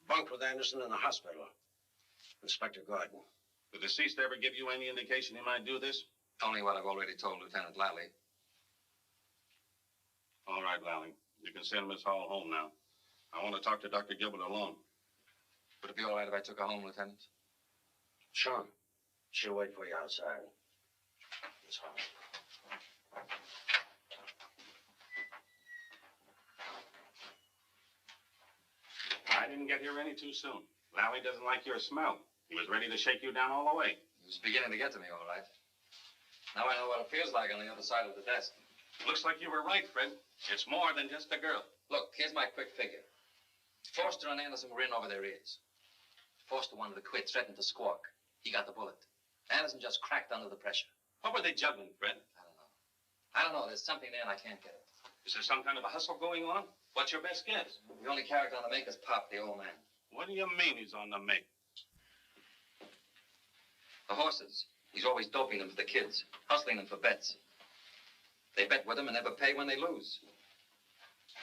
Bunked with Anderson in the hospital. Inspector Gordon. The deceased ever give you any indication he might do this? Only what I've already told Lieutenant Lally. All right, Lally. You can send Miss Hall home now. I want to talk to Dr. Gilbert alone. Would it be all right if I took her home, Lieutenant? Sure. She'll wait for you outside. Miss Hall. I didn't get here any too soon. Lally doesn't like your smell. He was ready to shake you down all the way. He was beginning to get to me, all right. Now I know what it feels like on the other side of the desk. Looks like you were right, Fred. It's more than just a girl. Look, here's my quick figure. Foster and Anderson were in over their ears. Foster wanted to quit, threatened to squawk. He got the bullet. Anderson just cracked under the pressure. What were they juggling, Fred? I don't know. There's something there and I can't get it. Is there some kind of a hustle going on? What's your best guess? The only character on the make is Pop, the old man. What do you mean he's on the make? The horses. He's always doping them for the kids, hustling them for bets. They bet with him and never pay when they lose.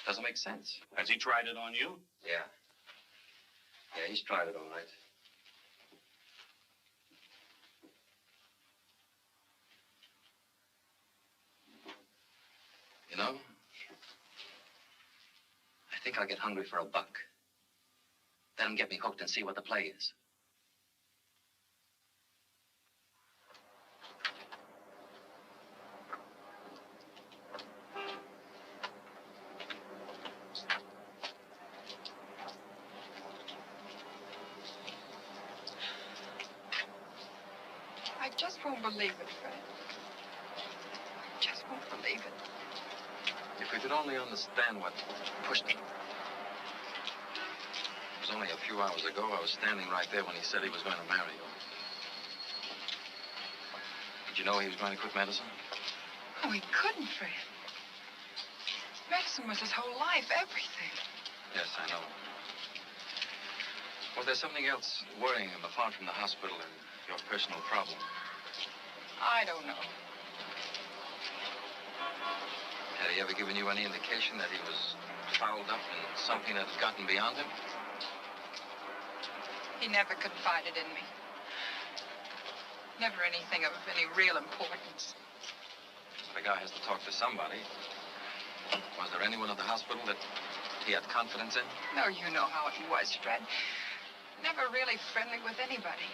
Doesn't make sense. Has he tried it on you? Yeah. Yeah, he's tried it all right. You know, I think I'll get hungry for a buck. Let him get me hooked and see what the play is. I just won't believe it, Fred. I just won't believe it. If we could only understand what pushed him. It was only a few hours ago. I was standing right there when he said he was going to marry you. Did you know he was going to quit medicine? Oh, he couldn't, Fred. Medicine was his whole life, everything. Yes, I know. Was there something else worrying him apart from the hospital and your personal problem? I don't know. Had he ever given you any indication that he was fouled up in something that had gotten beyond him? He never confided in me. Never anything of any real importance. The guy has to talk to somebody. Was there anyone at the hospital that he had confidence in? No, you know how he was, Fred. Never really friendly with anybody.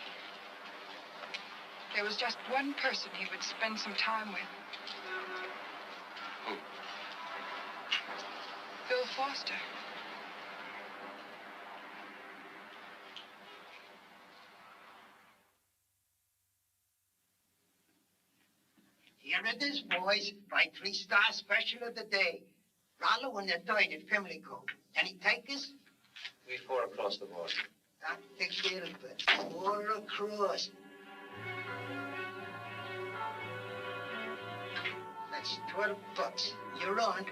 There was just one person he would spend some time with. Who? Bill Foster. Here it is, boys. My 3-star special of the day. Rollo and the third at Pimlico. Any takers? We 4 across the board. Dr. Gilbert, 4 across. That's $12. You're on.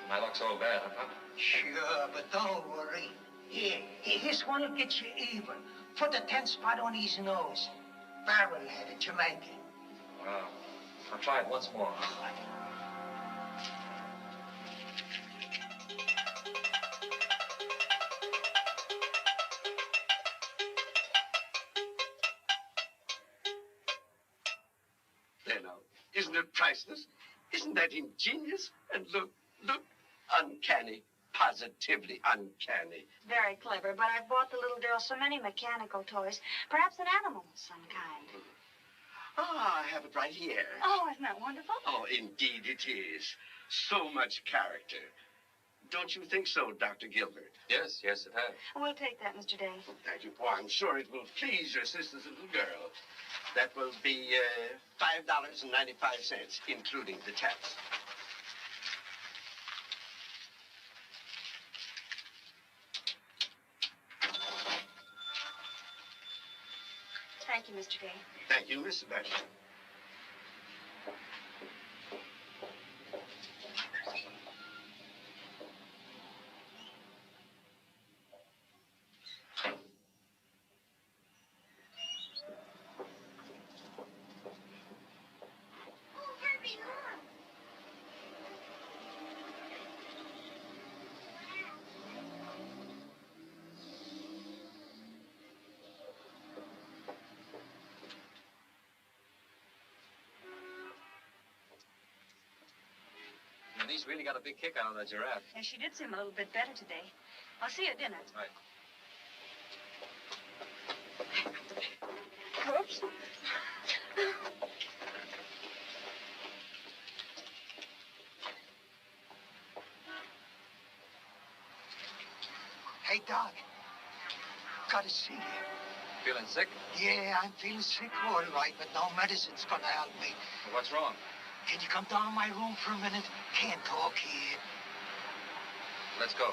My luck's all bad, huh? Sure, but don't worry. Here, this one will get you even. Put the 10th spot on his nose. Barrel-headed Jamaican. Well, I'll try it once more. There now, isn't it priceless? Isn't that ingenious? And look, uncanny. positively uncanny. Very clever, but I've bought the little girl so many mechanical toys. Perhaps an animal of some kind. Ah, I have it right here. Oh, isn't that wonderful? Oh, indeed it is. So much character. Don't you think so, Dr. Gilbert? Yes, yes, it has. We'll take that, Mr. Day. Thank you, boy. I'm sure it will please your sister's little girl. That will be $5.95, including the tax. Thank you, Mr. Day. Thank you, Miss Sebastian. Denise really got a big kick out of that giraffe. Yeah, she did seem a little bit better today. I'll see you at dinner. Right. Oops. Hey, Doc. Gotta see you. Feeling sick? Yeah, I'm feeling sick, all right, but no medicine's gonna help me. Well, what's wrong? Can you come down my room for a minute? Can't talk here. Let's go.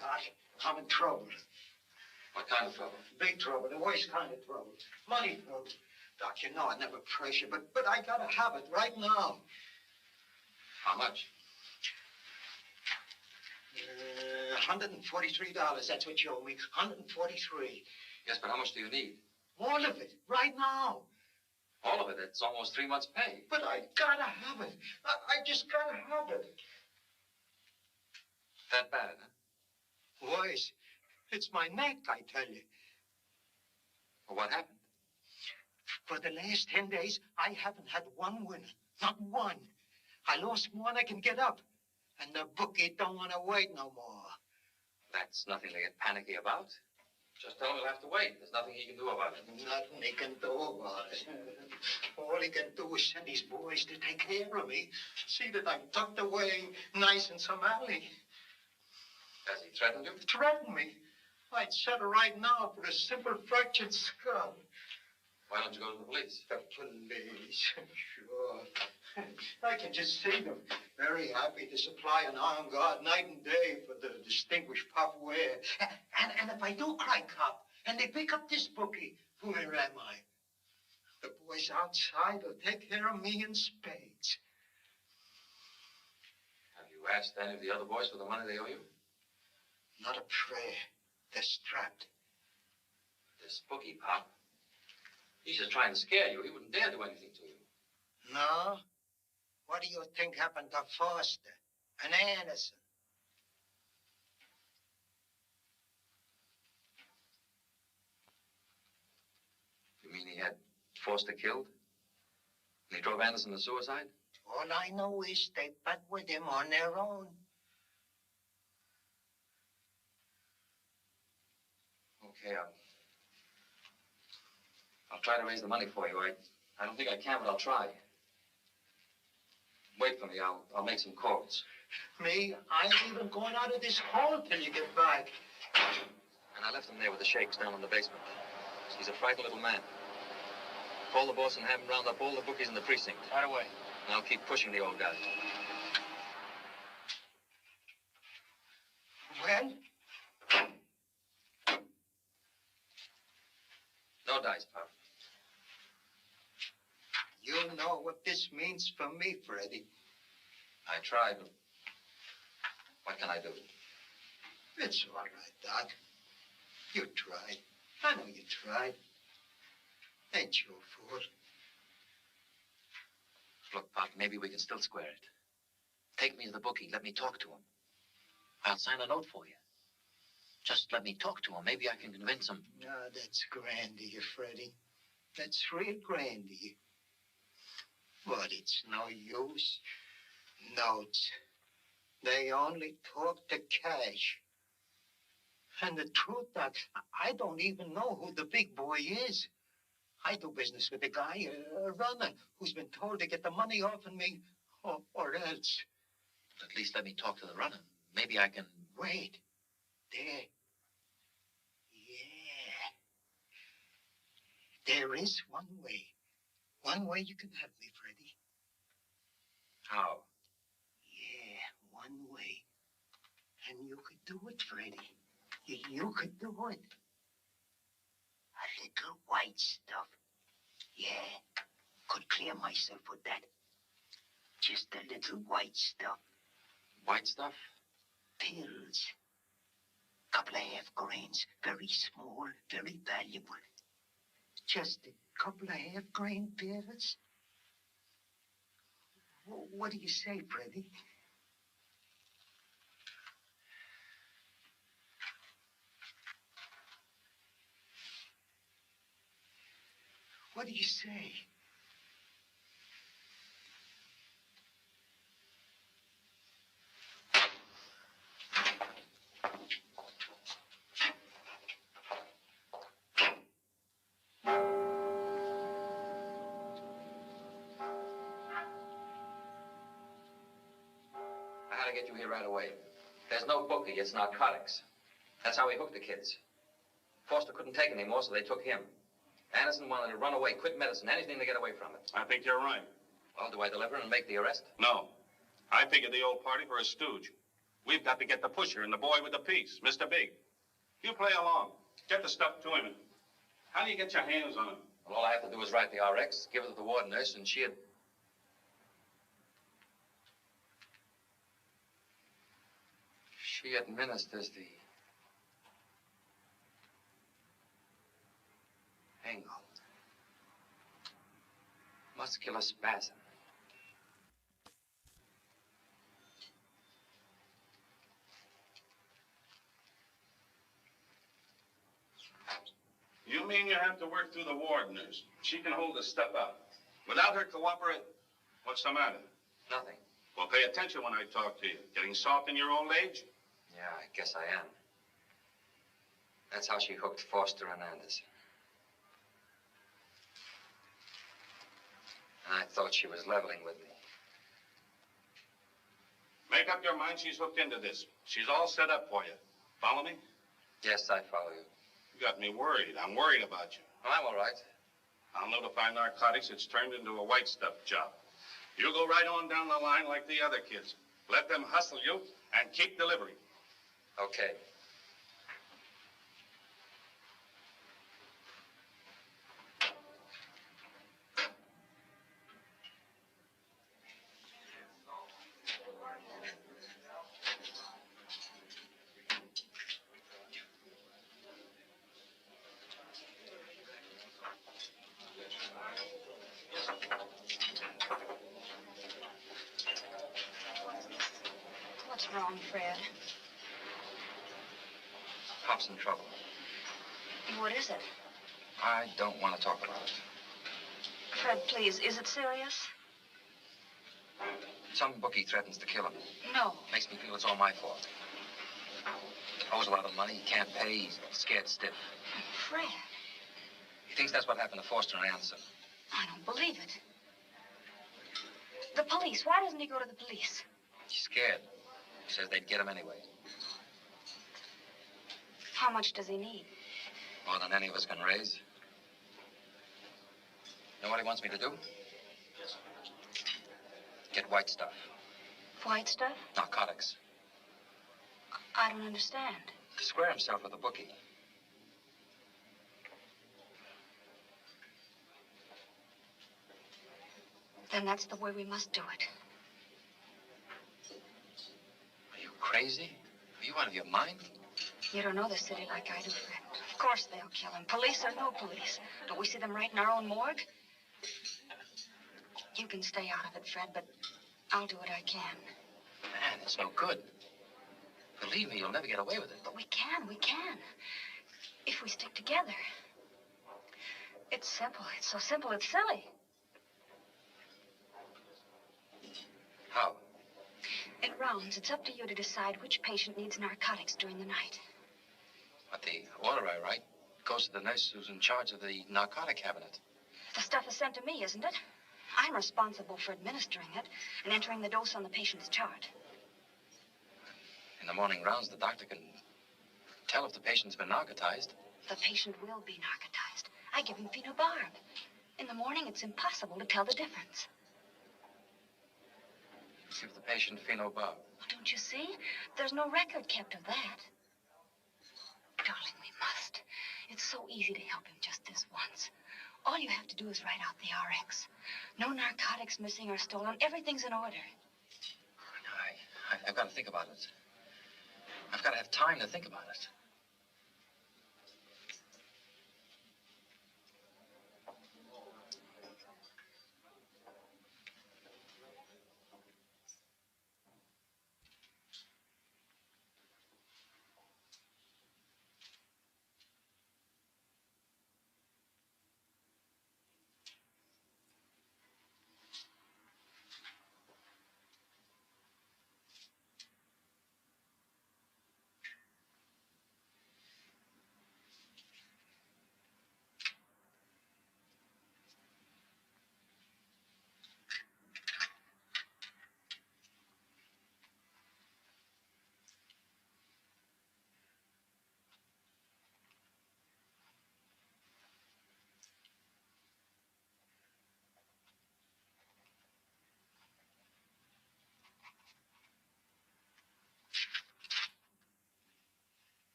Doc, I'm in trouble. What kind of trouble? Big trouble, the worst kind of trouble. Money trouble. Doc, you know I never pressure, but I gotta have it right now. How much? $143, that's what you owe me. 143. Yes, but how much do you need? All of it, right now. All of it? It's almost 3 months' pay. But I gotta have it. I just gotta have it. That bad, huh? Boys, it's my neck, I tell you. Well, what happened? For the last 10 days, I haven't had one winner. Not one. I lost more than I can get up. And the bookie don't want to wait no more. That's nothing to get panicky about. Just tell him he'll have to wait. There's nothing he can do about it. Nothing he can do about it. All he can do is send his boys to take care of me. See that I'm tucked away nice in some alley. Has he threatened you? Threaten me? I'd settle right now for a simple fractured skull. Why don't you go to the police? The police, sure. I can just see them. Very happy to supply an armed guard night and day for the distinguished Pop Ware. And if I do cry cop, and they pick up this bookie, where am I? The boys outside will take care of me in spades. Have you asked any of the other boys for the money they owe you? Not a prayer. They're strapped. This bookie, Pop. He's just trying to scare you. He wouldn't dare do anything to you. No? What do you think happened to Foster and Anderson? You mean he had Foster killed? And he drove Anderson to suicide? All I know is they bet with him on their own. Okay, I'll try to raise the money for you. I don't think I can, but I'll try. Wait for me. I'll make some calls. Me? I ain't even going out of this hole till you get back. And I left him there with the shakes down in the basement. He's a frightened little man. Call the boss and have him round up all the bookies in the precinct. Right away. And I'll keep pushing the old guy. Well? No dice, Pop. You know what this means for me, Freddie. I tried, but what can I do? It's all right, Doc. You tried. I know you tried. Ain't your fault. Look, Pop, maybe we can still square it. Take me to the bookie. Let me talk to him. I'll sign a note for you. Just let me talk to him. Maybe I can convince him. Ah, that's grand of you, Freddie. That's real grandy. But it's no use. Notes. They only talk to cash. And the truth, Doc, I don't even know who the big boy is. I do business with a guy, a runner, who's been told to get the money off of me, or else. But at least let me talk to the runner. Maybe I can... Wait. There. Yeah. There is one way. One way you can help me, Freddie. How? Yeah, one way. And you could do it, Freddie. You could do it. A little white stuff. Yeah, could clear myself with that. Just a little white stuff. White stuff? Pills. Couple of half grains. Very small, very valuable. Just a couple of half-grain pills. What do you say, Freddie? What do you say? I had to get you here right away. There's no bookie, it's narcotics. That's how we hooked the kids. Foster couldn't take anymore, so they took him. Anderson wanted to run away, quit medicine, anything to get away from it. I think you're right. Well, do I deliver and make the arrest? No. I figured the old party for a stooge. We've got to get the pusher and the boy with the piece, Mr. Big. You play along. Get the stuff to him. How do you get your hands on him? Well, all I have to do is write the RX, give it to the ward nurse, and she'd... She administers the... angle. Muscular spasm. You mean you have to work through the ward nurse? She can hold the stuff up. Without her cooperating, what's the matter? Nothing. Well, pay attention when I talk to you. Getting soft in your old age? Yeah, I guess I am. That's how she hooked Foster and Anderson. And I thought she was leveling with me. Make up your mind she's hooked into this. She's all set up for you. Follow me? Yes, I follow you. You got me worried. I'm worried about you. Well, I'm all right. I'll notify narcotics it's turned into a white stuff job. You go right on down the line like the other kids. Let them hustle you and keep delivering. Okay. What's wrong, Fred? Pop's in trouble. What is it? I don't want to talk about it. Fred, please, is it serious? Some bookie threatens to kill him. No. Makes me feel it's all my fault. Owes a lot of money, he can't pay, he's scared stiff. Fred. He thinks that's what happened to Foster and Anderson. I don't believe it. The police. Why doesn't he go to the police? He's scared. He says they'd get him anyway. How much does he need? More than any of us can raise. You know what he wants me to do? Get white stuff. White stuff? Narcotics. I don't understand. To square himself with the bookie. Then that's the way we must do it. Are you crazy? Are you out of your mind? You don't know the city like I do, Fred. Of course they'll kill him. Police or no police. Don't we see them right in our own morgue? You can stay out of it, Fred, but I'll do what I can. Man, it's no good. Believe me, you'll never get away with it. But we can. If we stick together. It's simple. It's so simple, it's silly. How? It rounds. It's up to you to decide which patient needs narcotics during the night. But the order I write goes to the nurse who's in charge of the narcotic cabinet. The stuff is sent to me, isn't it? I'm responsible for administering it and entering the dose on the patient's chart. In the morning rounds, the doctor can tell if the patient's been narcotized. The patient will be narcotized. I give him phenobarb. In the morning, it's impossible to tell the difference. Give the patient phenobarb. Don't you see? There's no record kept of that. Darling, we must. It's so easy to help him just this once. All you have to do is write out the RX. No narcotics missing or stolen. Everything's in order. I've got to think about it. I've got to have time to think about it.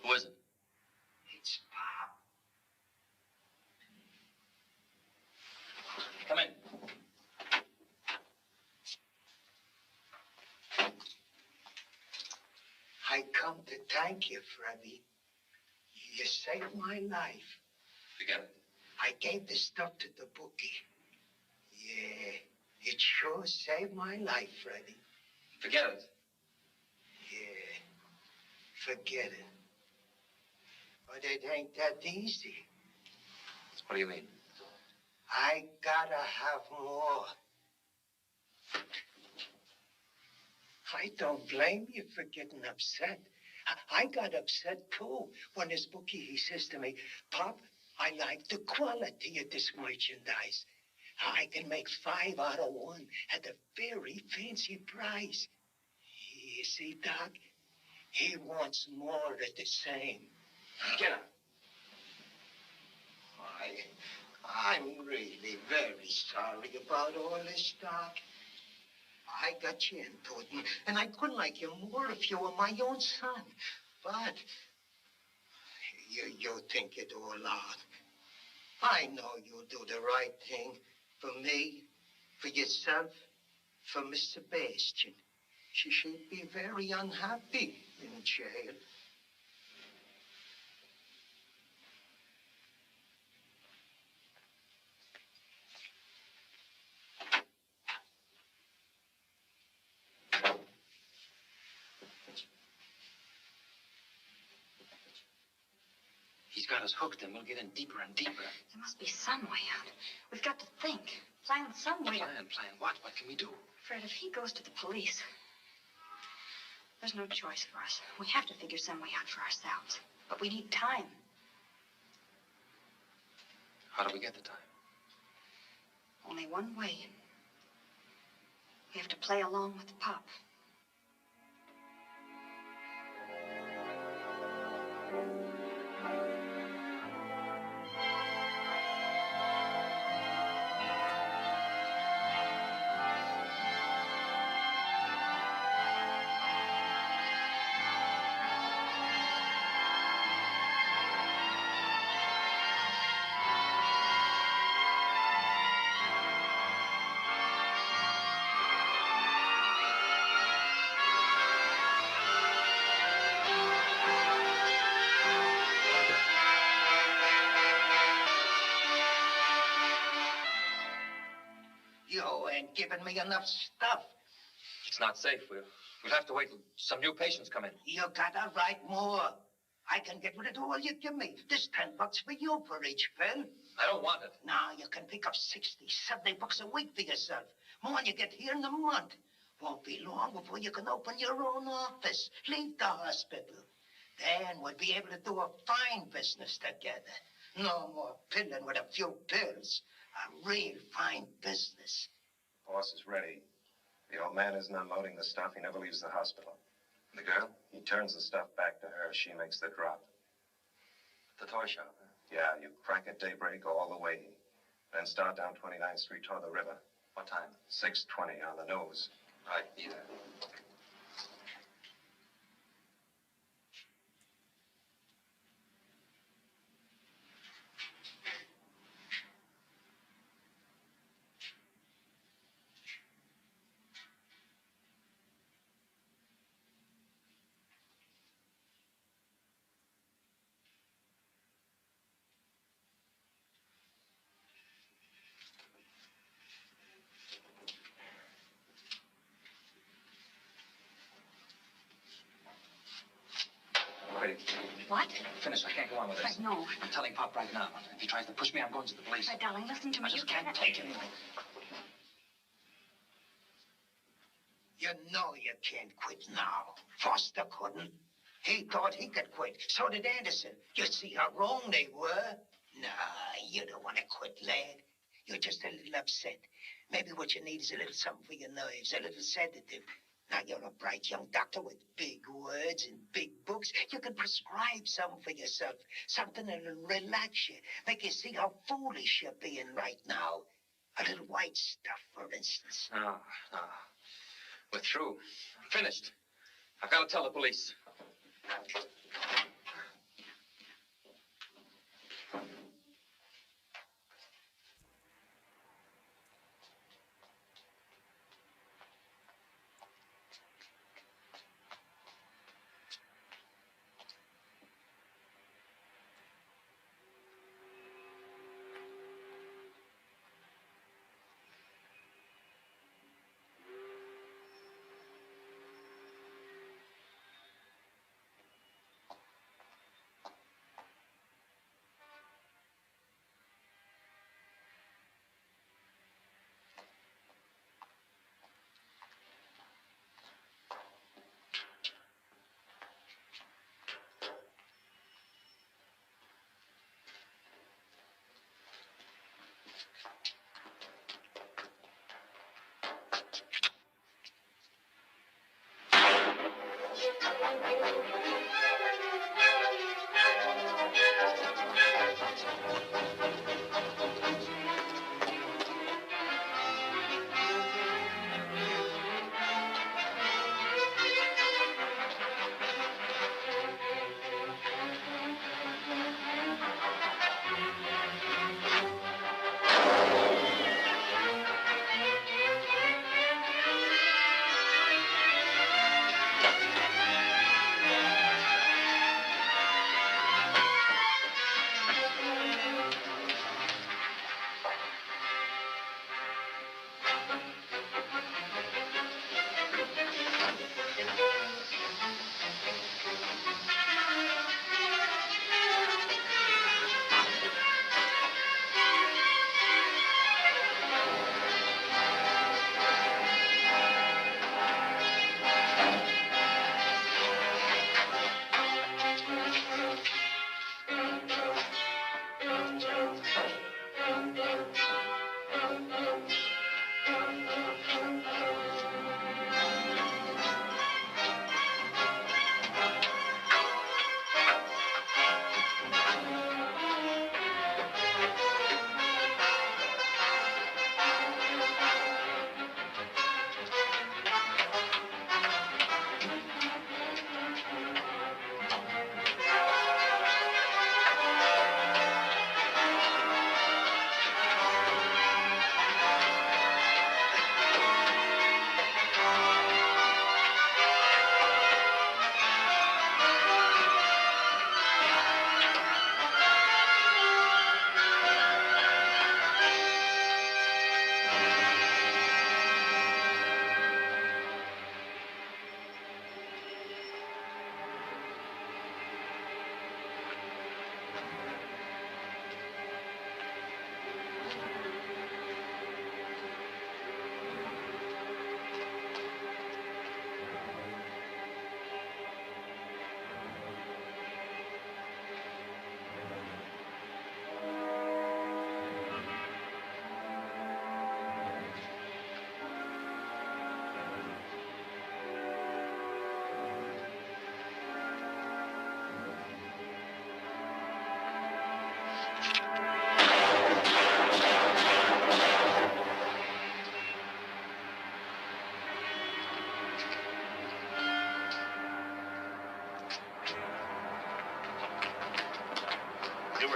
Who is it? It's Pop. Come in. I come to thank you, Freddie. You saved my life. Forget it. I gave the stuff to the bookie. Yeah, it sure saved my life, Freddie. Forget it. Yeah, forget it. But it ain't that easy. What do you mean? I gotta have more. I don't blame you for getting upset. I got upset, too, when this bookie, he says to me, Pop, I like the quality of this merchandise. I can make 5 out of 1 at a very fancy price. You see, Doc, he wants more of the same. Get up. I'm really very sorry about all this, Doc. I got you into it, and I couldn't like you more if you were my own son. But you think it all out. I know you'll do the right thing for me, for yourself, for Miss Sebastian. She'd be very unhappy in jail. He's got us hooked, and we'll get in deeper and deeper. There must be some way out. We've got to think. Plan some way. Plan what? What can we do? Fred, if he goes to the police, there's no choice for us. We have to figure some way out for ourselves. But we need time. How do we get the time? Only one way. We have to play along with Pop. You ain't giving me enough stuff. It's not safe. We'll have to wait till some new patients come in. You gotta write more. I can get rid of all you give me. There's $10 for you for each fill. I don't want it. Now you can pick up 60, 70 bucks a week for yourself. More than you get here in a month. Won't be long before you can open your own office. Leave the hospital. Then we'll be able to do a fine business together. No more pilling with a few pills. A real fine business. Boss is ready. The old man isn't unloading the stuff. He never leaves the hospital. The girl? He turns the stuff back to her. She makes the drop. The toy shop, huh? Yeah, you crack at daybreak, go all the way. Then start down 29th Street toward the river. What time? 6:20 on the nose. Right, be there. Wait. What? Finish. I can't go on with this. But no. I'm telling Pop right now. If he tries to push me, I'm going to the police. But, darling, listen to me. I just can't take it anymore. You know you can't quit now. Foster couldn't. He thought he could quit. So did Anderson. You see how wrong they were? Nah, you don't want to quit, lad. You're just a little upset. Maybe what you need is a little something for your nerves, a little sedative. Now, you're a bright young doctor with big words and big books. You can prescribe something for yourself. Something that'll relax you. Make you see how foolish you're being right now. A little white stuff, for instance. No. We're through. Finished. I've got to tell the police.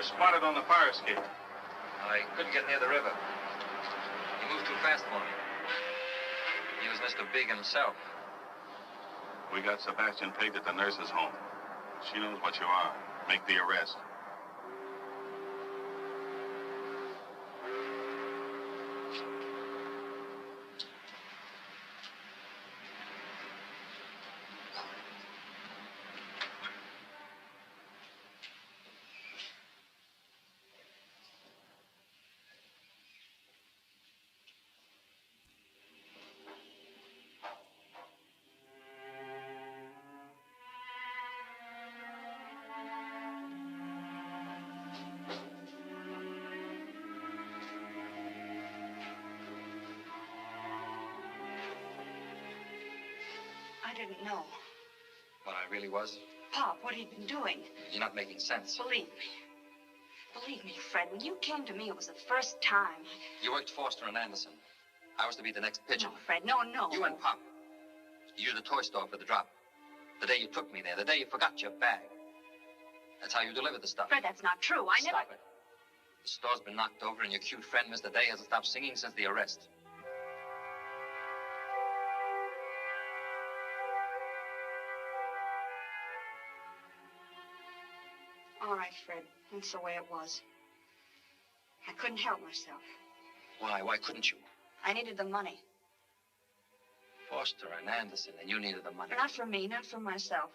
spotted on the fire escape. I couldn't get near the river. He moved too fast for me. He was Mr. Big himself. We got Sebastian pegged at the nurse's home. She knows what you are. Make the arrest. I didn't know. What I really was? Pop, what he'd been doing. You're not making sense. Believe me. Believe me, Fred, when you came to me, it was the first time. You worked Foster and Anderson. I was to be the next pigeon. No, Fred, no. You and Pop. You used the toy store for the drop. The day you took me there, the day you forgot your bag. That's how you delivered the stuff. Fred, that's not true. I never... Stop it. The store's been knocked over, and your cute friend, Mr. Day, hasn't stopped singing since the arrest. All right, Fred. That's the way it was. I couldn't help myself. Why? Why couldn't you? I needed the money. Foster and Anderson, and you needed the money. Not for me, not for myself.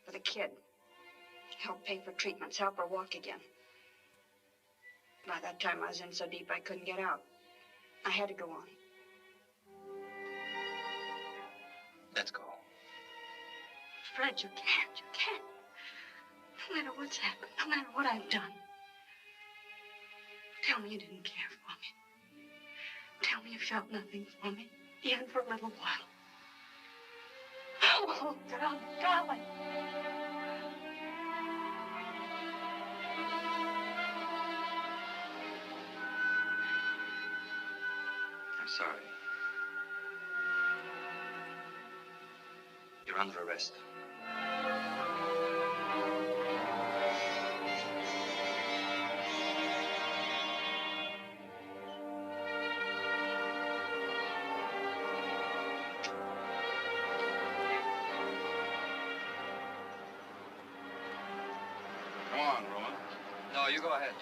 For the kid. Help pay for treatments, help her walk again. By that time, I was in so deep I couldn't get out. I had to go on. Let's go. Fred, you can't. You can't. No matter what's happened, no matter what I've done. Tell me you didn't care for me. Tell me you felt nothing for me, even for a little while. Oh, darling. I'm sorry. You're under arrest. Come on, Roman. No, you go ahead.